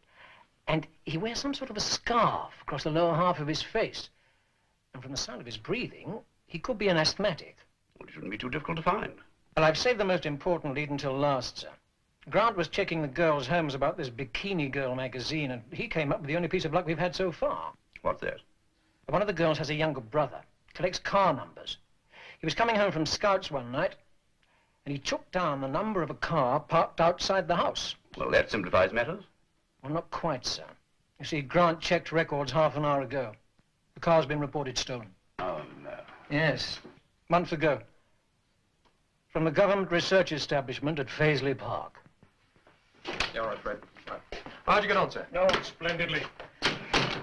and he wears some sort of a scarf across the lower half of his face. And from the sound of his breathing, he could be an asthmatic. Well, it shouldn't be too difficult to find. Well, I've saved the most important lead until last, sir. Grant was checking the girls' homes about this Bikini Girl magazine, and he came up with the only piece of luck we've had so far. What's that? One of the girls has a younger brother, collects car numbers. He was coming home from Scouts one night, and he took down the number of a car parked outside the house. Well, that simplifies matters. Well, not quite, sir. You see, Grant checked records half an hour ago. The car's been reported stolen. Oh, no. Yes, months ago. From the government research establishment at Faisley Park. Yeah, all right, Fred. Right. How'd you get on, sir? Oh, splendidly.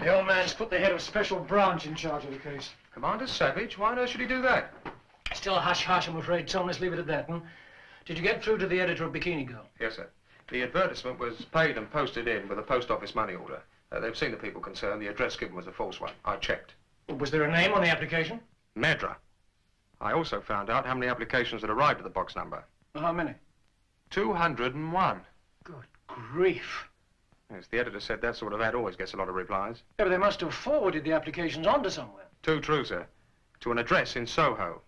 The old man's put the head of special branch in charge of the case. Commander Savage? Why on earth should he do that? Still hush-hush, I'm afraid, Tom. Let's leave it at that. Did you get through to the editor of Bikini Girl? Yes, sir. The advertisement was paid and posted in with a post office money order. They've seen the people concerned. The address given was a false one. I checked. Was there a name on the application? Medra. I also found out how many applications had arrived at the box number. How many? 201. Good grief. Yes, the editor said that sort of ad always gets a lot of replies. Yeah, but they must have forwarded the applications on to somewhere. Too true, sir. To an address in Soho.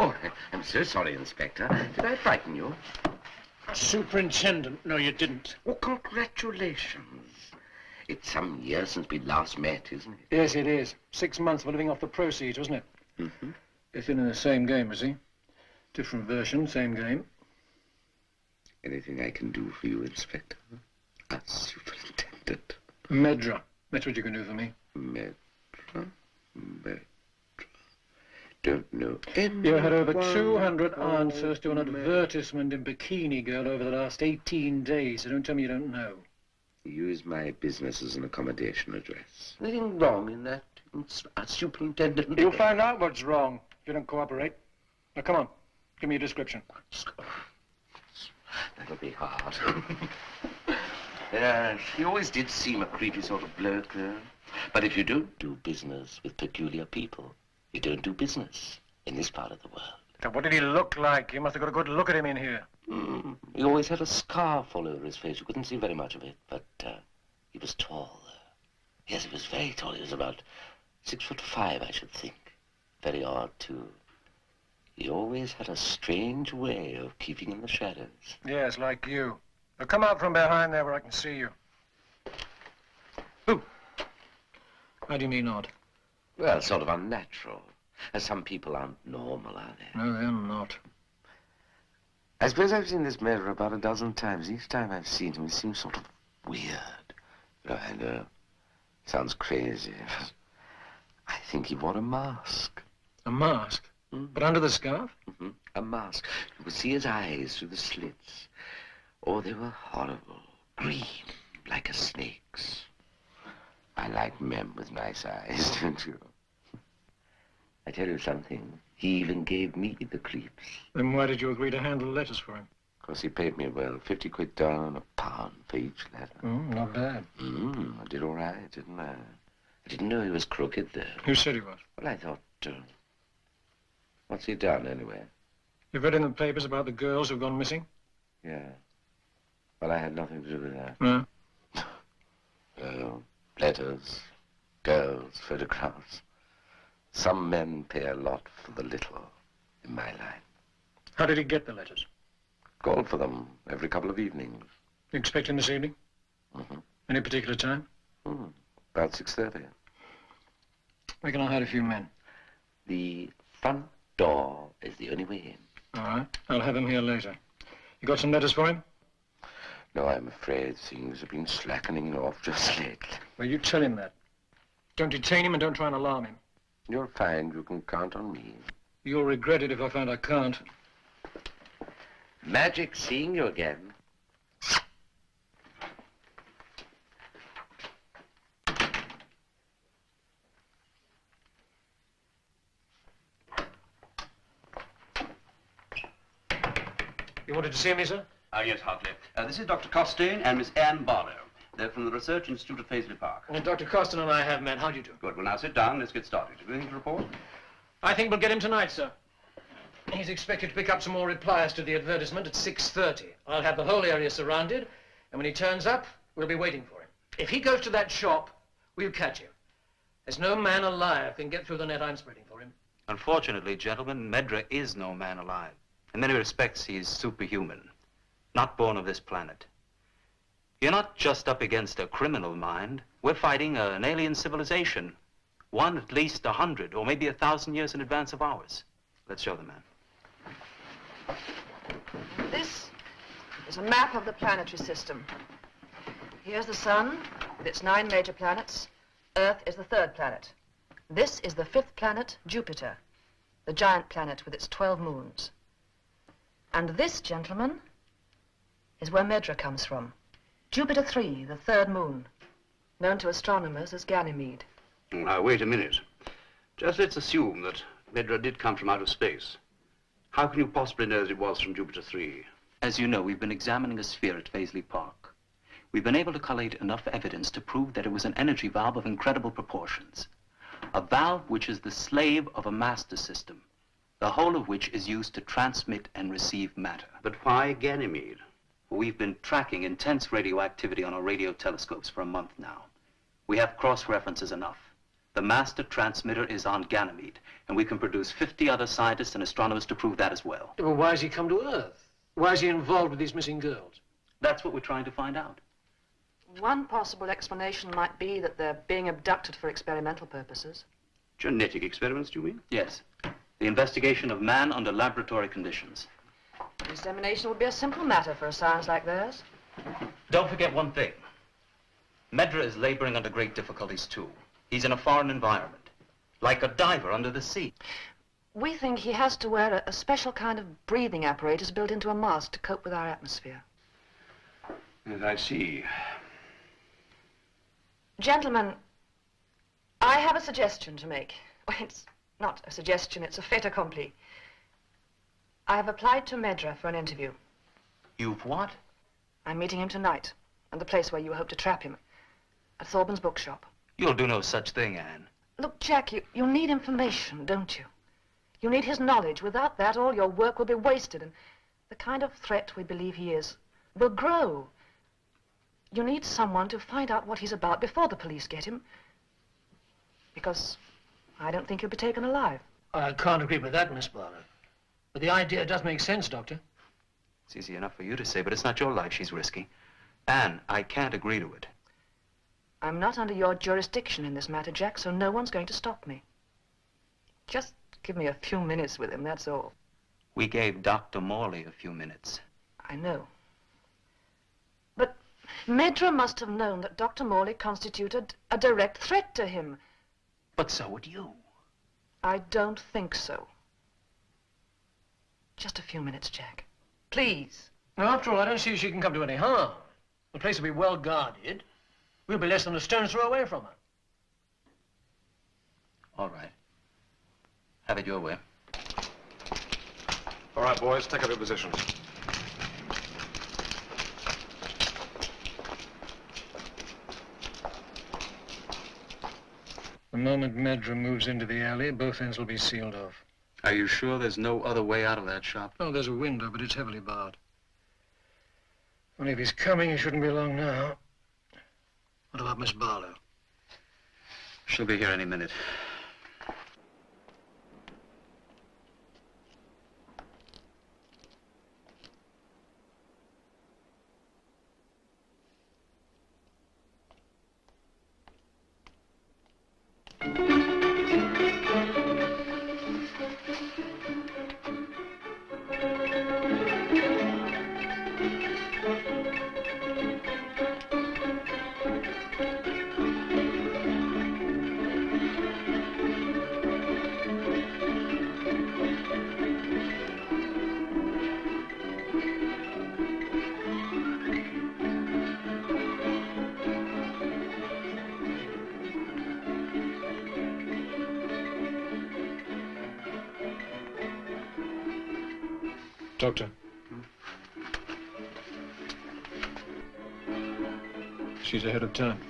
Oh, I'm so sorry, Inspector. Did I frighten you? Superintendent, no, you didn't. Oh, congratulations. It's some years since we last met, isn't it? Yes, it is. 6 months for living off the proceeds, wasn't it? Mm-hmm. It's in the same game, is he? Different version, same game. Anything I can do for you, Inspector? As superintendent. Medra. That's what you can do for me. Medra? Don't know anyone. You had over 200 answers to an advertisement in Bikini Girl over the last 18 days, so don't tell me you don't know. Use my business as an accommodation address. Anything wrong in that, Superintendent? You'll find out what's wrong if you don't cooperate. Now, come on. Give me a description. That'll be hard. Yes, he always did seem a creepy sort of bloke, though. But if you don't do business with peculiar people, you don't do business in this part of the world. Now, what did he look like? You must have got a good look at him in here. He always had a scarf all over his face. You couldn't see very much of it, but he was tall. Yes, he was very tall. He was about 6'5", I should think. Very odd, too. He always had a strange way of keeping in the shadows. Yes, like you. Now, come out from behind there where I can see you. Who? How do you mean odd? Well, sort of unnatural. Some people aren't normal, are they? No, they're not. I suppose I've seen this mirror about a dozen times. Each time I've seen him, he seems sort of weird. No, I know. Sounds crazy. I think he wore a mask. A mask? But under the scarf? Mm-hmm. A mask. You could see his eyes through the slits. Oh, they were horrible. Green, like a snake's. I like men with nice eyes, don't you? I tell you something. He even gave me the creeps. Then why did you agree to handle letters for him? Because he paid me well. 50 quid down, £1 for each letter. Not bad. I did all right, didn't I? I didn't know he was crooked, though. Who said he was? Well, I thought, what's he done, anyway? You've read in the papers about the girls who've gone missing? Yeah. Well, I had nothing to do with that. No? Oh, letters, girls, photographs. Some men pay a lot for the little in my line. How did he get the letters? Called for them every couple of evenings. You expect him this evening? Mm-hmm. Any particular time? About 6:30. Where can I hide a few men? The front door is the only way in. All right. I'll have him here later. You got some letters for him? No, I'm afraid things have been slackening off just lately. Well, you tell him that. Don't detain him and don't try and alarm him. You'll find you can count on me. You'll regret it if I find I can't. Magic seeing you again. You wanted to see me, sir? Yes, Hartley. This is Dr. Costain and Miss Anne Barlow. They're from the Research Institute of Paisley Park. And Dr. Costin and I have met. How do you do? Good. Well, now sit down. Let's get started. Have you anything to report? I think we'll get him tonight, sir. He's expected to pick up some more replies to the advertisement at 6:30. I'll have the whole area surrounded, and when he turns up, we'll be waiting for him. If he goes to that shop, we'll catch him. There's no man alive can get through the net I'm spreading for him. Unfortunately, gentlemen, Medra is no man alive. In many respects, he's superhuman, not born of this planet. You're not just up against a criminal mind. We're fighting an alien civilization, one at least 100 or maybe 1,000 years in advance of ours. Let's show the man. This is a map of the planetary system. Here's the sun with its 9 major planets. Earth is the 3rd planet. This is the 5th planet, Jupiter, the giant planet with its 12 moons. And this, gentlemen, is where Medra comes from. Jupiter 3, the 3rd moon, known to astronomers as Ganymede. Now, wait a minute. Just let's assume that Medra did come from outer space. How can you possibly know that it was from Jupiter 3? As you know, we've been examining a sphere at Paisley Park. We've been able to collate enough evidence to prove that it was an energy valve of incredible proportions. A valve which is the slave of a master system, the whole of which is used to transmit and receive matter. But why Ganymede? We've been tracking intense radioactivity on our radio telescopes for a month now. We have cross-references enough. The master transmitter is on Ganymede, and we can produce 50 other scientists and astronomers to prove that as well. Well, why has he come to Earth? Why is he involved with these missing girls? That's what we're trying to find out. One possible explanation might be that they're being abducted for experimental purposes. Genetic experiments, do you mean? Yes. The investigation of man under laboratory conditions. Insemination would be a simple matter for a science like theirs. Don't forget one thing. Medra is laboring under great difficulties, too. He's in a foreign environment, like a diver under the sea. We think he has to wear a special kind of breathing apparatus built into a mask to cope with our atmosphere. Yes, I see. Gentlemen, I have a suggestion to make. Well, it's not a suggestion, it's a fait accompli. I have applied to Medra for an interview. You've what? I'm meeting him tonight, at the place where you hope to trap him, at Thorburns bookshop. You'll do no such thing, Anne. Look, Jack, you need information, don't you? You need his knowledge. Without that, all your work will be wasted, and the kind of threat we believe he is will grow. You need someone to find out what he's about before the police get him, because I don't think he'll be taken alive. I can't agree with that, Miss Barlow. But the idea does make sense, Doctor. It's easy enough for you to say, but it's not your life she's risking. Anne, I can't agree to it. I'm not under your jurisdiction in this matter, Jack, so no one's going to stop me. Just give me a few minutes with him, that's all. We gave Dr. Morley a few minutes. I know. But Medra must have known that Dr. Morley constituted a direct threat to him. But so would you. I don't think so. Just a few minutes, Jack. Please. Now, after all, I don't see she can come to any harm. The place will be well guarded. We'll be less than a stone's throw away from her. All right. Have it your way. All right, boys, take up your positions. The moment Medra moves into the alley, both ends will be sealed off. Are you sure there's no other way out of that shop? Oh, there's a window, but it's heavily barred. Only if he's coming, he shouldn't be long now. What about Miss Barlow? She'll be here any minute. Doctor. She's ahead of time.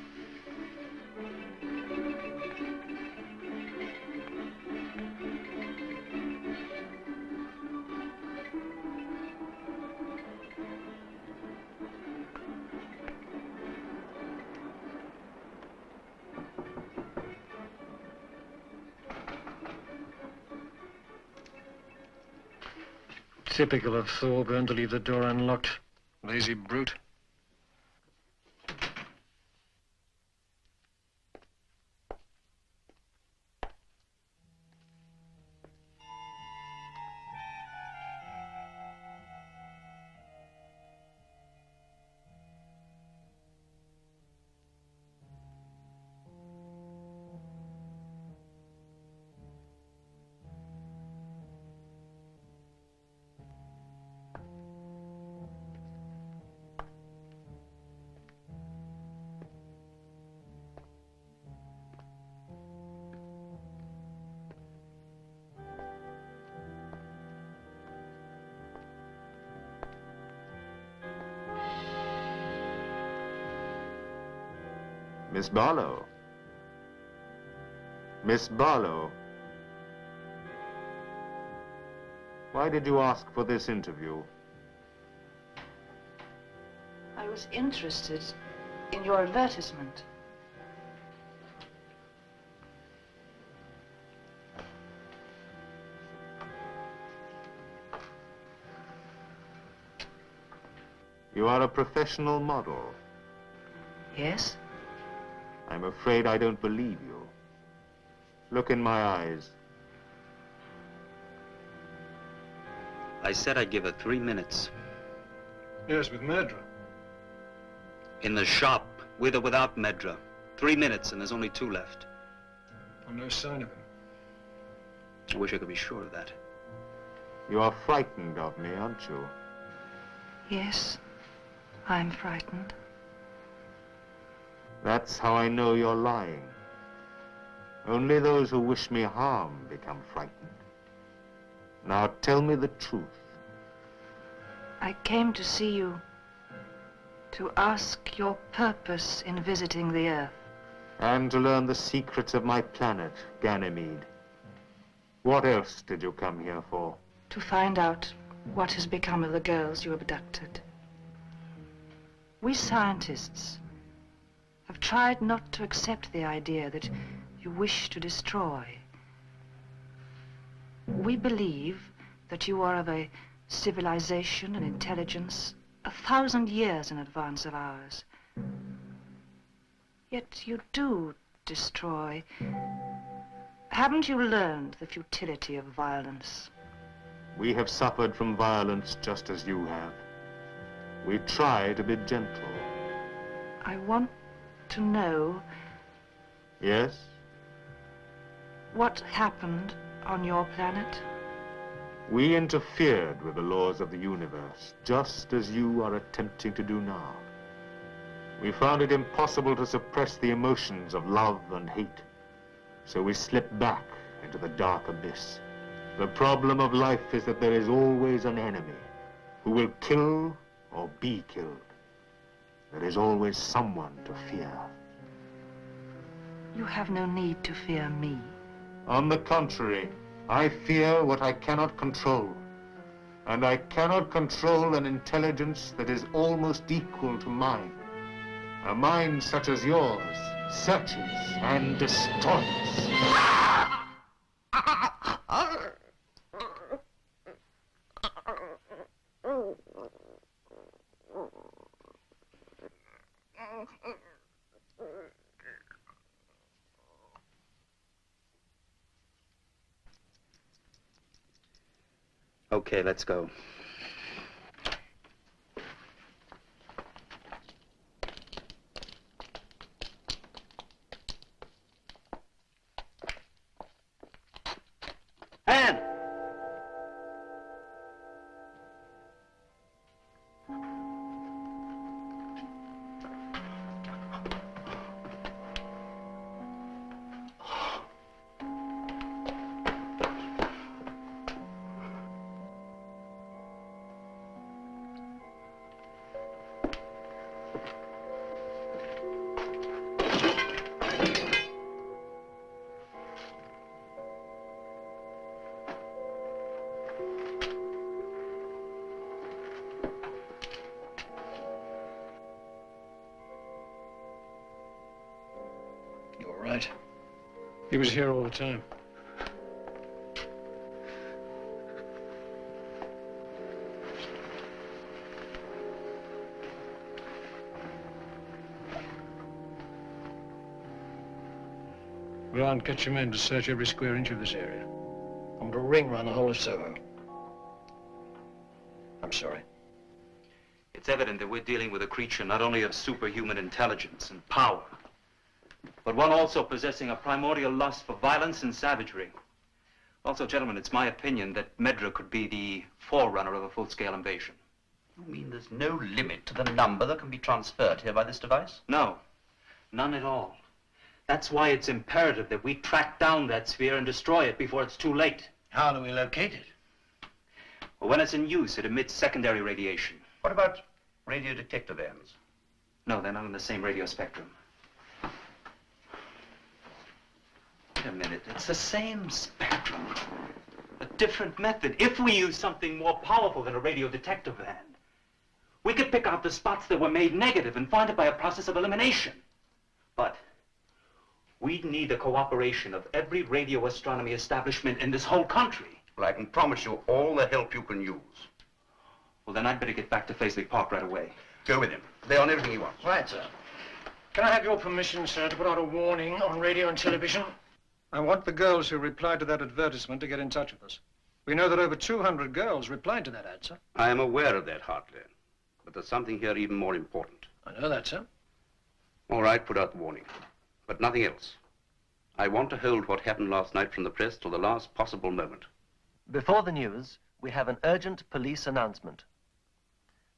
Typical of Thorburn to leave the door unlocked. Lazy brute. Miss Barlow. Miss Barlow. Why did you ask for this interview? I was interested in your advertisement. You are a professional model. Yes? I'm afraid I don't believe you. Look in my eyes. I said I'd give her 3 minutes. Yes, with Medra. In the shop, with or without Medra. 3 minutes, and there's only 2 left. Oh, no sign of him. I wish I could be sure of that. You are frightened of me, aren't you? Yes, I'm frightened. That's how I know you're lying. Only those who wish me harm become frightened. Now tell me the truth. I came to see you to ask your purpose in visiting the Earth. And to learn the secrets of my planet, Ganymede. What else did you come here for? To find out what has become of the girls you abducted. We scientists have tried not to accept the idea that you wish to destroy. We believe that you are of a civilization and intelligence 1,000 years in advance of ours. Yet you do destroy. Haven't you learned the futility of violence? We have suffered from violence just as you have. We try to be gentle. I want to know Yes? what happened on your planet. We interfered with the laws of the universe, just as you are attempting to do now. We found it impossible to suppress the emotions of love and hate, so we slipped back into the dark abyss. The problem of life is that there is always an enemy who will kill or be killed. There is always someone to fear. You have no need to fear me. On the contrary, I fear what I cannot control. And I cannot control an intelligence that is almost equal to mine. A mind such as yours searches and destroys. Okay, let's go. Anne! You're right. He was here all the time. Grant, get your men to search every square inch of this area. I want a ring round the whole of Soho. I'm sorry. It's evident that we're dealing with a creature not only of superhuman intelligence and power, but one also possessing a primordial lust for violence and savagery. Also, gentlemen, it's my opinion that Medra could be the forerunner of a full-scale invasion. You mean there's no limit to the number that can be transferred here by this device? No, none at all. That's why it's imperative that we track down that sphere and destroy it before it's too late. How do we locate it? Well, when it's in use, it emits secondary radiation. What about radio detector bands? No, they're not in the same radio spectrum. Wait a minute, it's the same spectrum. A different method. If we use something more powerful than a radio detector band, we could pick out the spots that were made negative and find it by a process of elimination. But we'd need the cooperation of every radio astronomy establishment in this whole country. Well, I can promise you all the help you can use. Well, then I'd better get back to Paisley Park right away. Go with him. They're on everything he wants. Right, sir. Can I have your permission, sir, to put out a warning on radio and television? I want the girls who replied to that advertisement to get in touch with us. We know that over 200 girls replied to that ad, sir. I am aware of that, Hartley. But there's something here even more important. I know that, sir. All right, put out the warning. But nothing else. I want to hold what happened last night from the press till the last possible moment. Before the news, we have an urgent police announcement.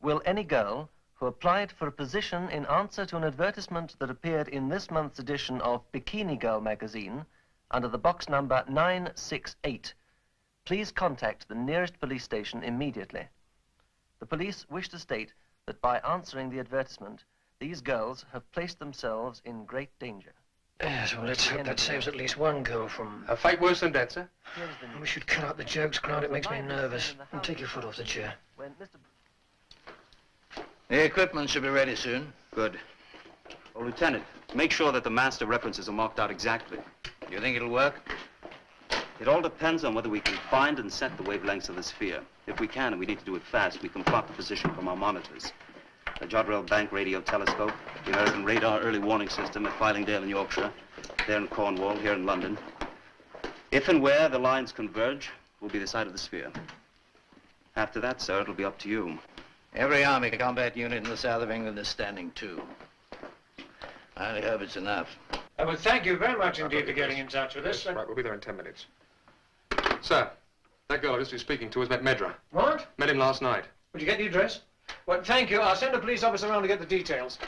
Will any girl who applied for a position in answer to an advertisement that appeared in this month's edition of Bikini Girl magazine under the box number 968, please contact the nearest police station immediately. The police wish to state that by answering the advertisement, these girls have placed themselves in great danger. Yes, well, let's hope that saves at least one girl from... A fate worse than death, sir? We should cut out the jokes, Grant. It makes me nervous. And take your foot off the chair. The equipment should be ready soon. Good. Oh, Lieutenant, make sure that the master references are marked out exactly. You think it'll work? It all depends on whether we can find and set the wavelengths of the sphere. If we can, and we need to do it fast, we can plot the position from our monitors. The Jodrell Bank radio telescope, the American radar early warning system at Fylingdale in Yorkshire, there in Cornwall, here in London. If and where the lines converge will be the site of the sphere. After that, sir, it'll be up to you. Every army combat unit in the south of England is standing to. I only hope it's enough. Well, thank you very much indeed for getting in touch with us. Right, we'll be there in 10 minutes. Sir, that girl I just was speaking to has met Medra. What? Met him last night. Would you get the address? Well, thank you. I'll send a police officer around to get the details.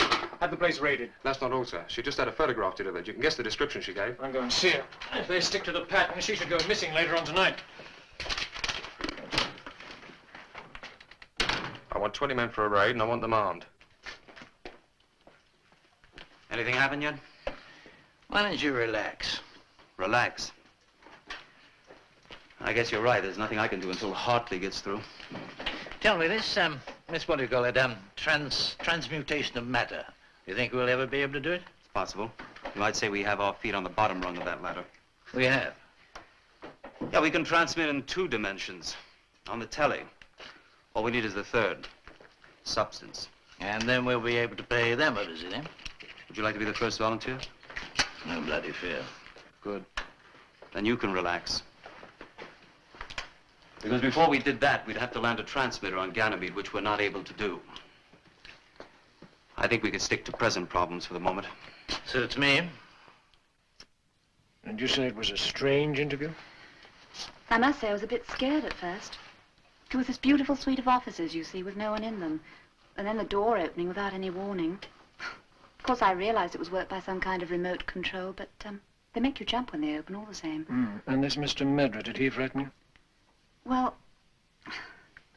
Have the place raided. That's not all, sir. She just had a photograph delivered. You can guess the description she gave. I'm going to see her. If they stick to the pattern, she should go missing later on tonight. I want 20 men for a raid, and I want them armed. Anything happen yet? Why don't you relax? Relax. I guess you're right. There's nothing I can do until Hartley gets through. Tell me, this what do you call it, transmutation of matter. Do you think we'll ever be able to do it? It's possible. You might say we have our feet on the bottom rung of that ladder. We have. Yeah, we can transmit in 2 dimensions. On the telly. All we need is the third. Substance. And then we'll be able to pay them a visit, eh? Would you like to be the first volunteer? No bloody fear. Good. Then you can relax. Because before we did that, we'd have to land a transmitter on Ganymede, which we're not able to do. I think we could stick to present problems for the moment. Suits me. And you say it was a strange interview? I must say I was a bit scared at first. It was this beautiful suite of offices, you see, with no one in them. And then the door opening without any warning. Of course, I realized it was worked by some kind of remote control, but they make you jump when they open all the same. And this Mr. Medra, did he threaten you? Well,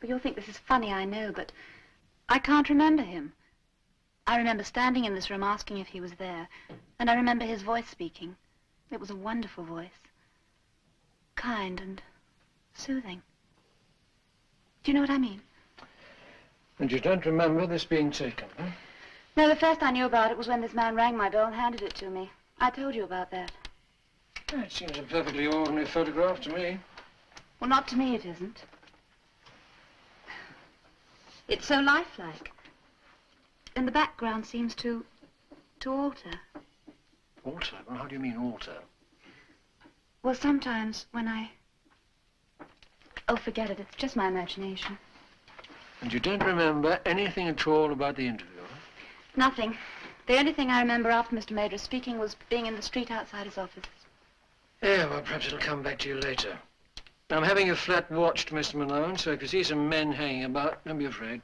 you'll think this is funny, I know, but I can't remember him. I remember standing in this room asking if he was there, and I remember his voice speaking. It was a wonderful voice. Kind and soothing. Do you know what I mean? And you don't remember this being taken, huh? No, the first I knew about it was when this man rang my bell and handed it to me. I told you about that. It seems a perfectly ordinary photograph to me. Well, not to me, it isn't. It's so lifelike. And the background seems to alter. Alter? Well, how do you mean alter? Well, sometimes when I... Oh, forget it. It's just my imagination. And you don't remember anything at all about the interview? Nothing. The only thing I remember after Mr. Madra's speaking was being in the street outside his office. Yeah, well, perhaps it'll come back to you later. I'm having your flat watched, Mr. Malone, so if you see some men hanging about, don't be afraid.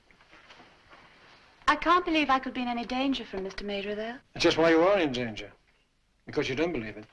I can't believe I could be in any danger from Mr. Madra, though. That's just why you are in danger. Because you don't believe it.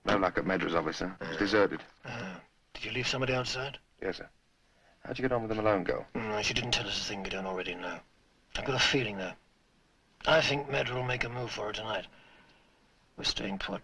No luck at Medra's office, sir. It's deserted. Did you leave somebody outside? Yes, sir. How'd you get on with the Malone girl? She didn't tell us a thing we don't already know. I've got a feeling, though. I think Medra will make a move for her tonight. We're staying put.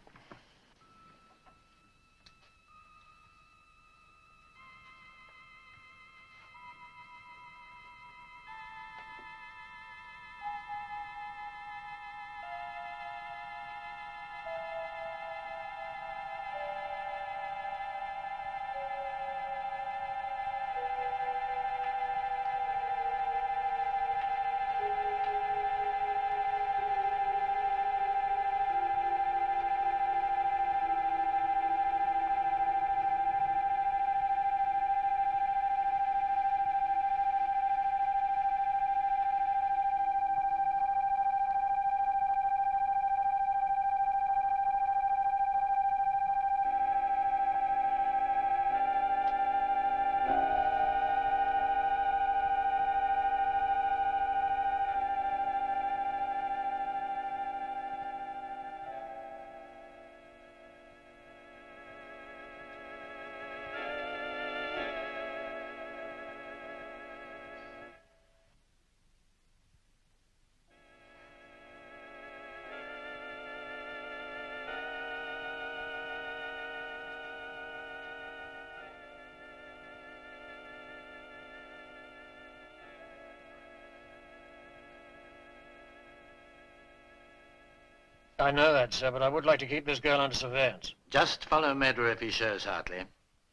I know that, sir, but I would like to keep this girl under surveillance. Just follow Medra if he shows, Hartley.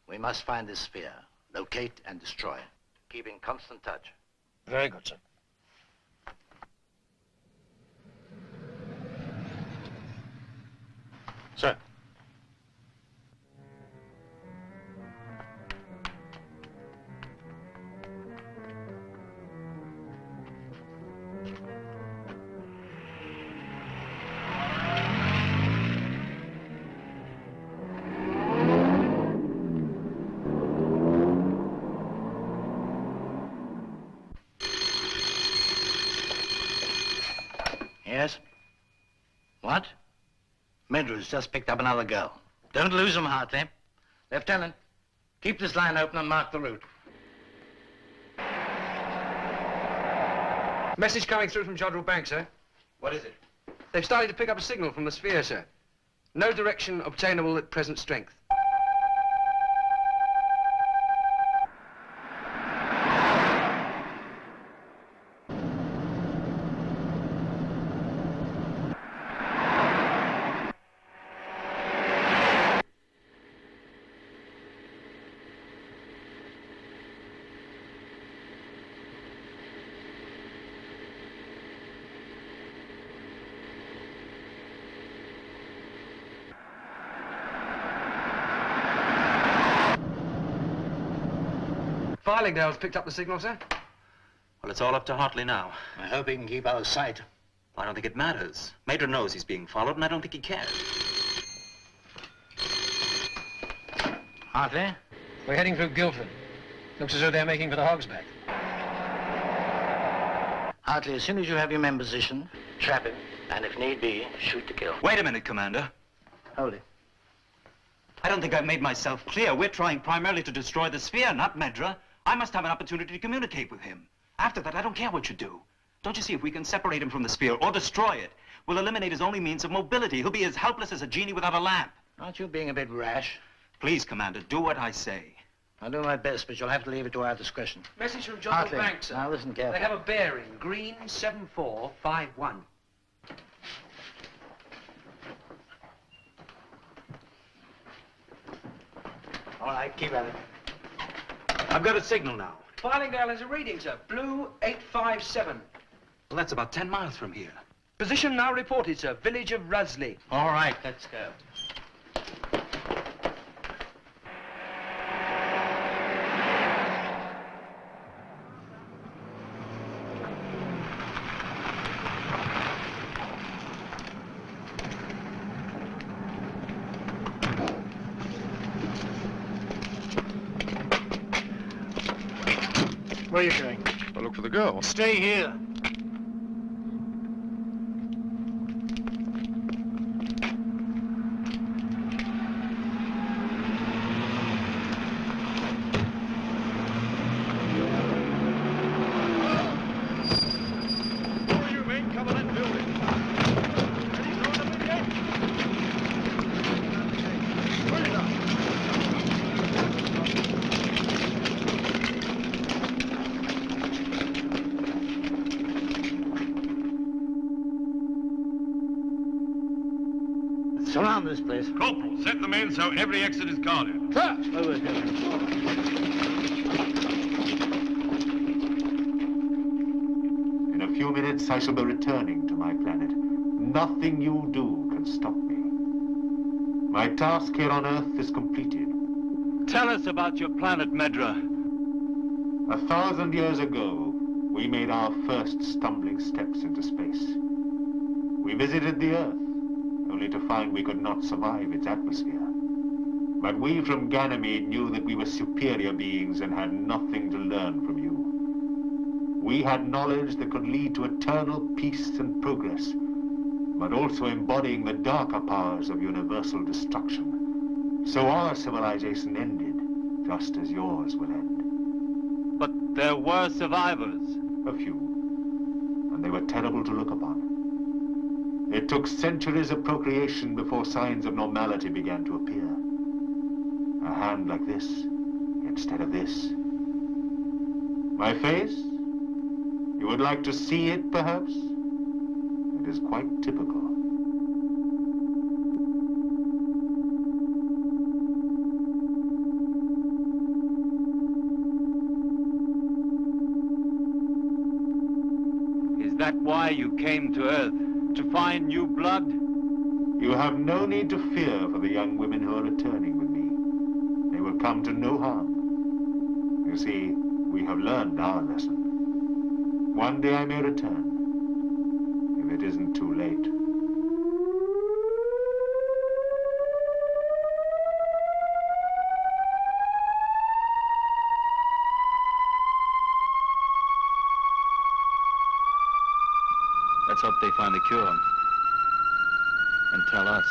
We must find this sphere, locate and destroy. Keep in constant touch. Very good, sir. Sir. Yes? What? Medra's just picked up another girl. Don't lose him, Hartley. Lieutenant, keep this line open and mark the route. Message coming through from Jodrell Bank, sir. What is it? They've started to pick up a signal from the sphere, sir. No direction obtainable at present strength. Farlingdale's picked up the signal, sir. Well, it's all up to Hartley now. I hope he can keep out of sight. I don't think it matters. Major knows he's being followed, and I don't think he cares. Hartley? We're heading through Guildford. Looks as though they're making for the Hog's Back. Hartley, as soon as you have your men positioned, trap him, and if need be, shoot to kill. Wait a minute, Commander. Hold it. I don't think I've made myself clear. We're trying primarily to destroy the sphere, not Medra. I must have an opportunity to communicate with him. After that, I don't care what you do. Don't you see, if we can separate him from the sphere or destroy it, we'll eliminate his only means of mobility. He'll be as helpless as a genie without a lamp. Aren't you being a bit rash? Please, Commander, do what I say. I'll do my best, but you'll have to leave it to our discretion. Message from Jodrell Hartley, Bank, sir. now listen carefully. They have a bearing, green 7451. All right, keep at it. I've got a signal now. Farlingdale has a reading, sir. Blue 857. Well, that's about 10 miles from here. Position now reported, sir. Village of Rusley. All right, let's go. Where are you going? I'll look for the girl. Stay here. Who are you, men? Cover that building. Ready, throw them in the gate. Hurry now. Surround this place. Corporal, set the men so every exit is guarded. In a few minutes, I shall be returning to my planet. Nothing you do can stop me. My task here on Earth is completed. Tell us about your planet, Medra. 1,000 years ago, we made our first stumbling steps into space. We visited the Earth, only to find we could not survive its atmosphere. But we from Ganymede knew that we were superior beings and had nothing to learn from you. We had knowledge that could lead to eternal peace and progress, but also embodying the darker powers of universal destruction. So our civilization ended, just as yours will end. But there were survivors. A few. And they were terrible to look upon. It took centuries of procreation before signs of normality began to appear. A hand like this, instead of this. My face? You would like to see it, perhaps? It is quite typical. Is that why you came to Earth? To find new blood? You have no need to fear for the young women who are returning with me. They will come to no harm. You see, we have learned our lesson. One day I may return, if it isn't too late. Let's hope they find the cure. And tell us.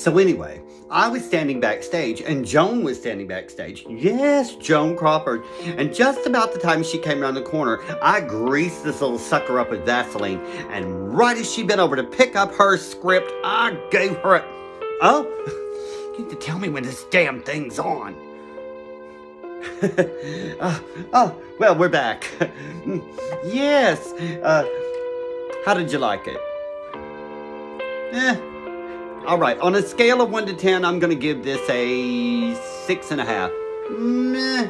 So anyway, I was standing backstage, and Joan was standing backstage. Yes, Joan Crawford. And just about the time she came around the corner, I greased this little sucker up with Vaseline, and right as she bent over to pick up her script, I gave her a... Oh, you need to tell me when this damn thing's on. Well, we're back. Yes. How did you like it? All right, on a scale of 1 to 10, I'm going to give this a 6.5. Meh.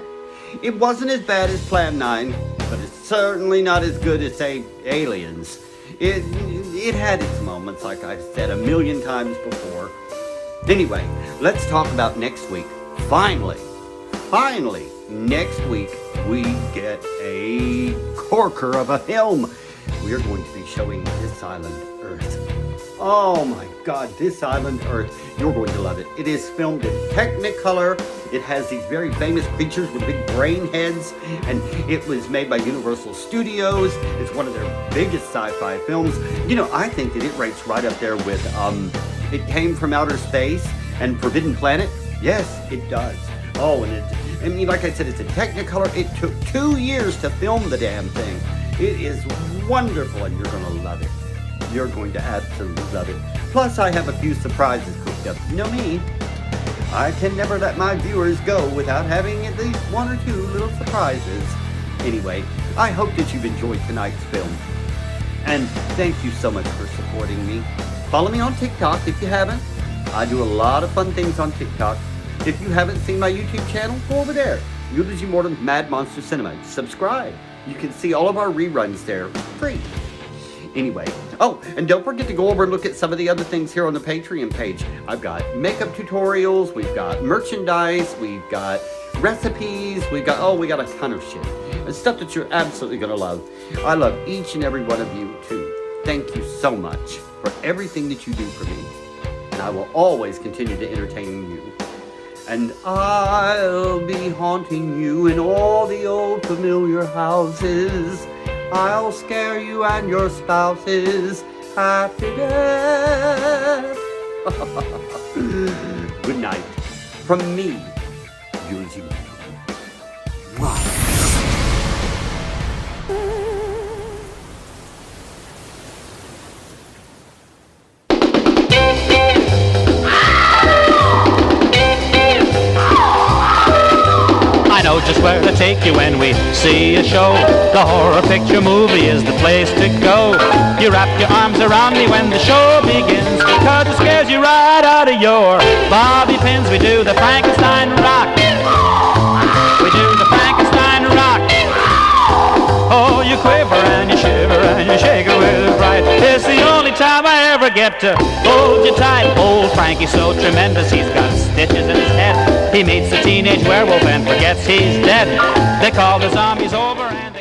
It wasn't as bad as Plan 9, but it's certainly not as good as, say, Aliens. It had its moments, like I've said a million times before. Anyway, let's talk about next week. Finally, next week, we get a corker of a film. We are going to be showing This Island Earth. Oh my God, This Island Earth. You're going to love it. It is filmed in Technicolor. It has these very famous creatures with big brain heads, and it was made by Universal Studios. It's one of their biggest sci-fi films. You know, I think that it rates right up there with It Came from Outer Space and Forbidden Planet. Yes, it does. Oh, and I mean, like I said, it's in Technicolor. It took 2 years to film the damn thing. It is wonderful, and you're going to love it. You're going to absolutely love it. Plus, I have a few surprises cooked up. You know me, I can never let my viewers go without having at least 1 or 2 little surprises. Anyway, I hope that you've enjoyed tonight's film. And thank you so much for supporting me. Follow me on TikTok if you haven't. I do a lot of fun things on TikTok. If you haven't seen my YouTube channel, go over there. Eulogy Mortem's Mad Monster Cinema. Subscribe. You can see all of our reruns there free. Anyway, oh, and don't forget to go over and look at some of the other things here on the Patreon page. I've got makeup tutorials, we've got merchandise, we've got recipes, we got a ton of shit. And stuff that you're absolutely going to love. I love each and every one of you, too. Thank you so much for everything that you do for me. And I will always continue to entertain you. And I'll be haunting you in all the old familiar houses. I'll scare you and your spouses happy death. Good night. From me, Eulogy Mortem. I know just where to take you when we see a show. The horror picture movie is the place to go. You wrap your arms around me when the show begins, 'cause it scares you right out of your bobby pins. We do the Frankenstein rock. We do the Frankenstein rock. Oh, you quiver and you shiver and you shake it with fright. It's the only time I ever get to hold you tight. Old Frankie's so tremendous, he's got stitches in his head. He meets a teenage werewolf and forgets he's dead. They call the zombies over and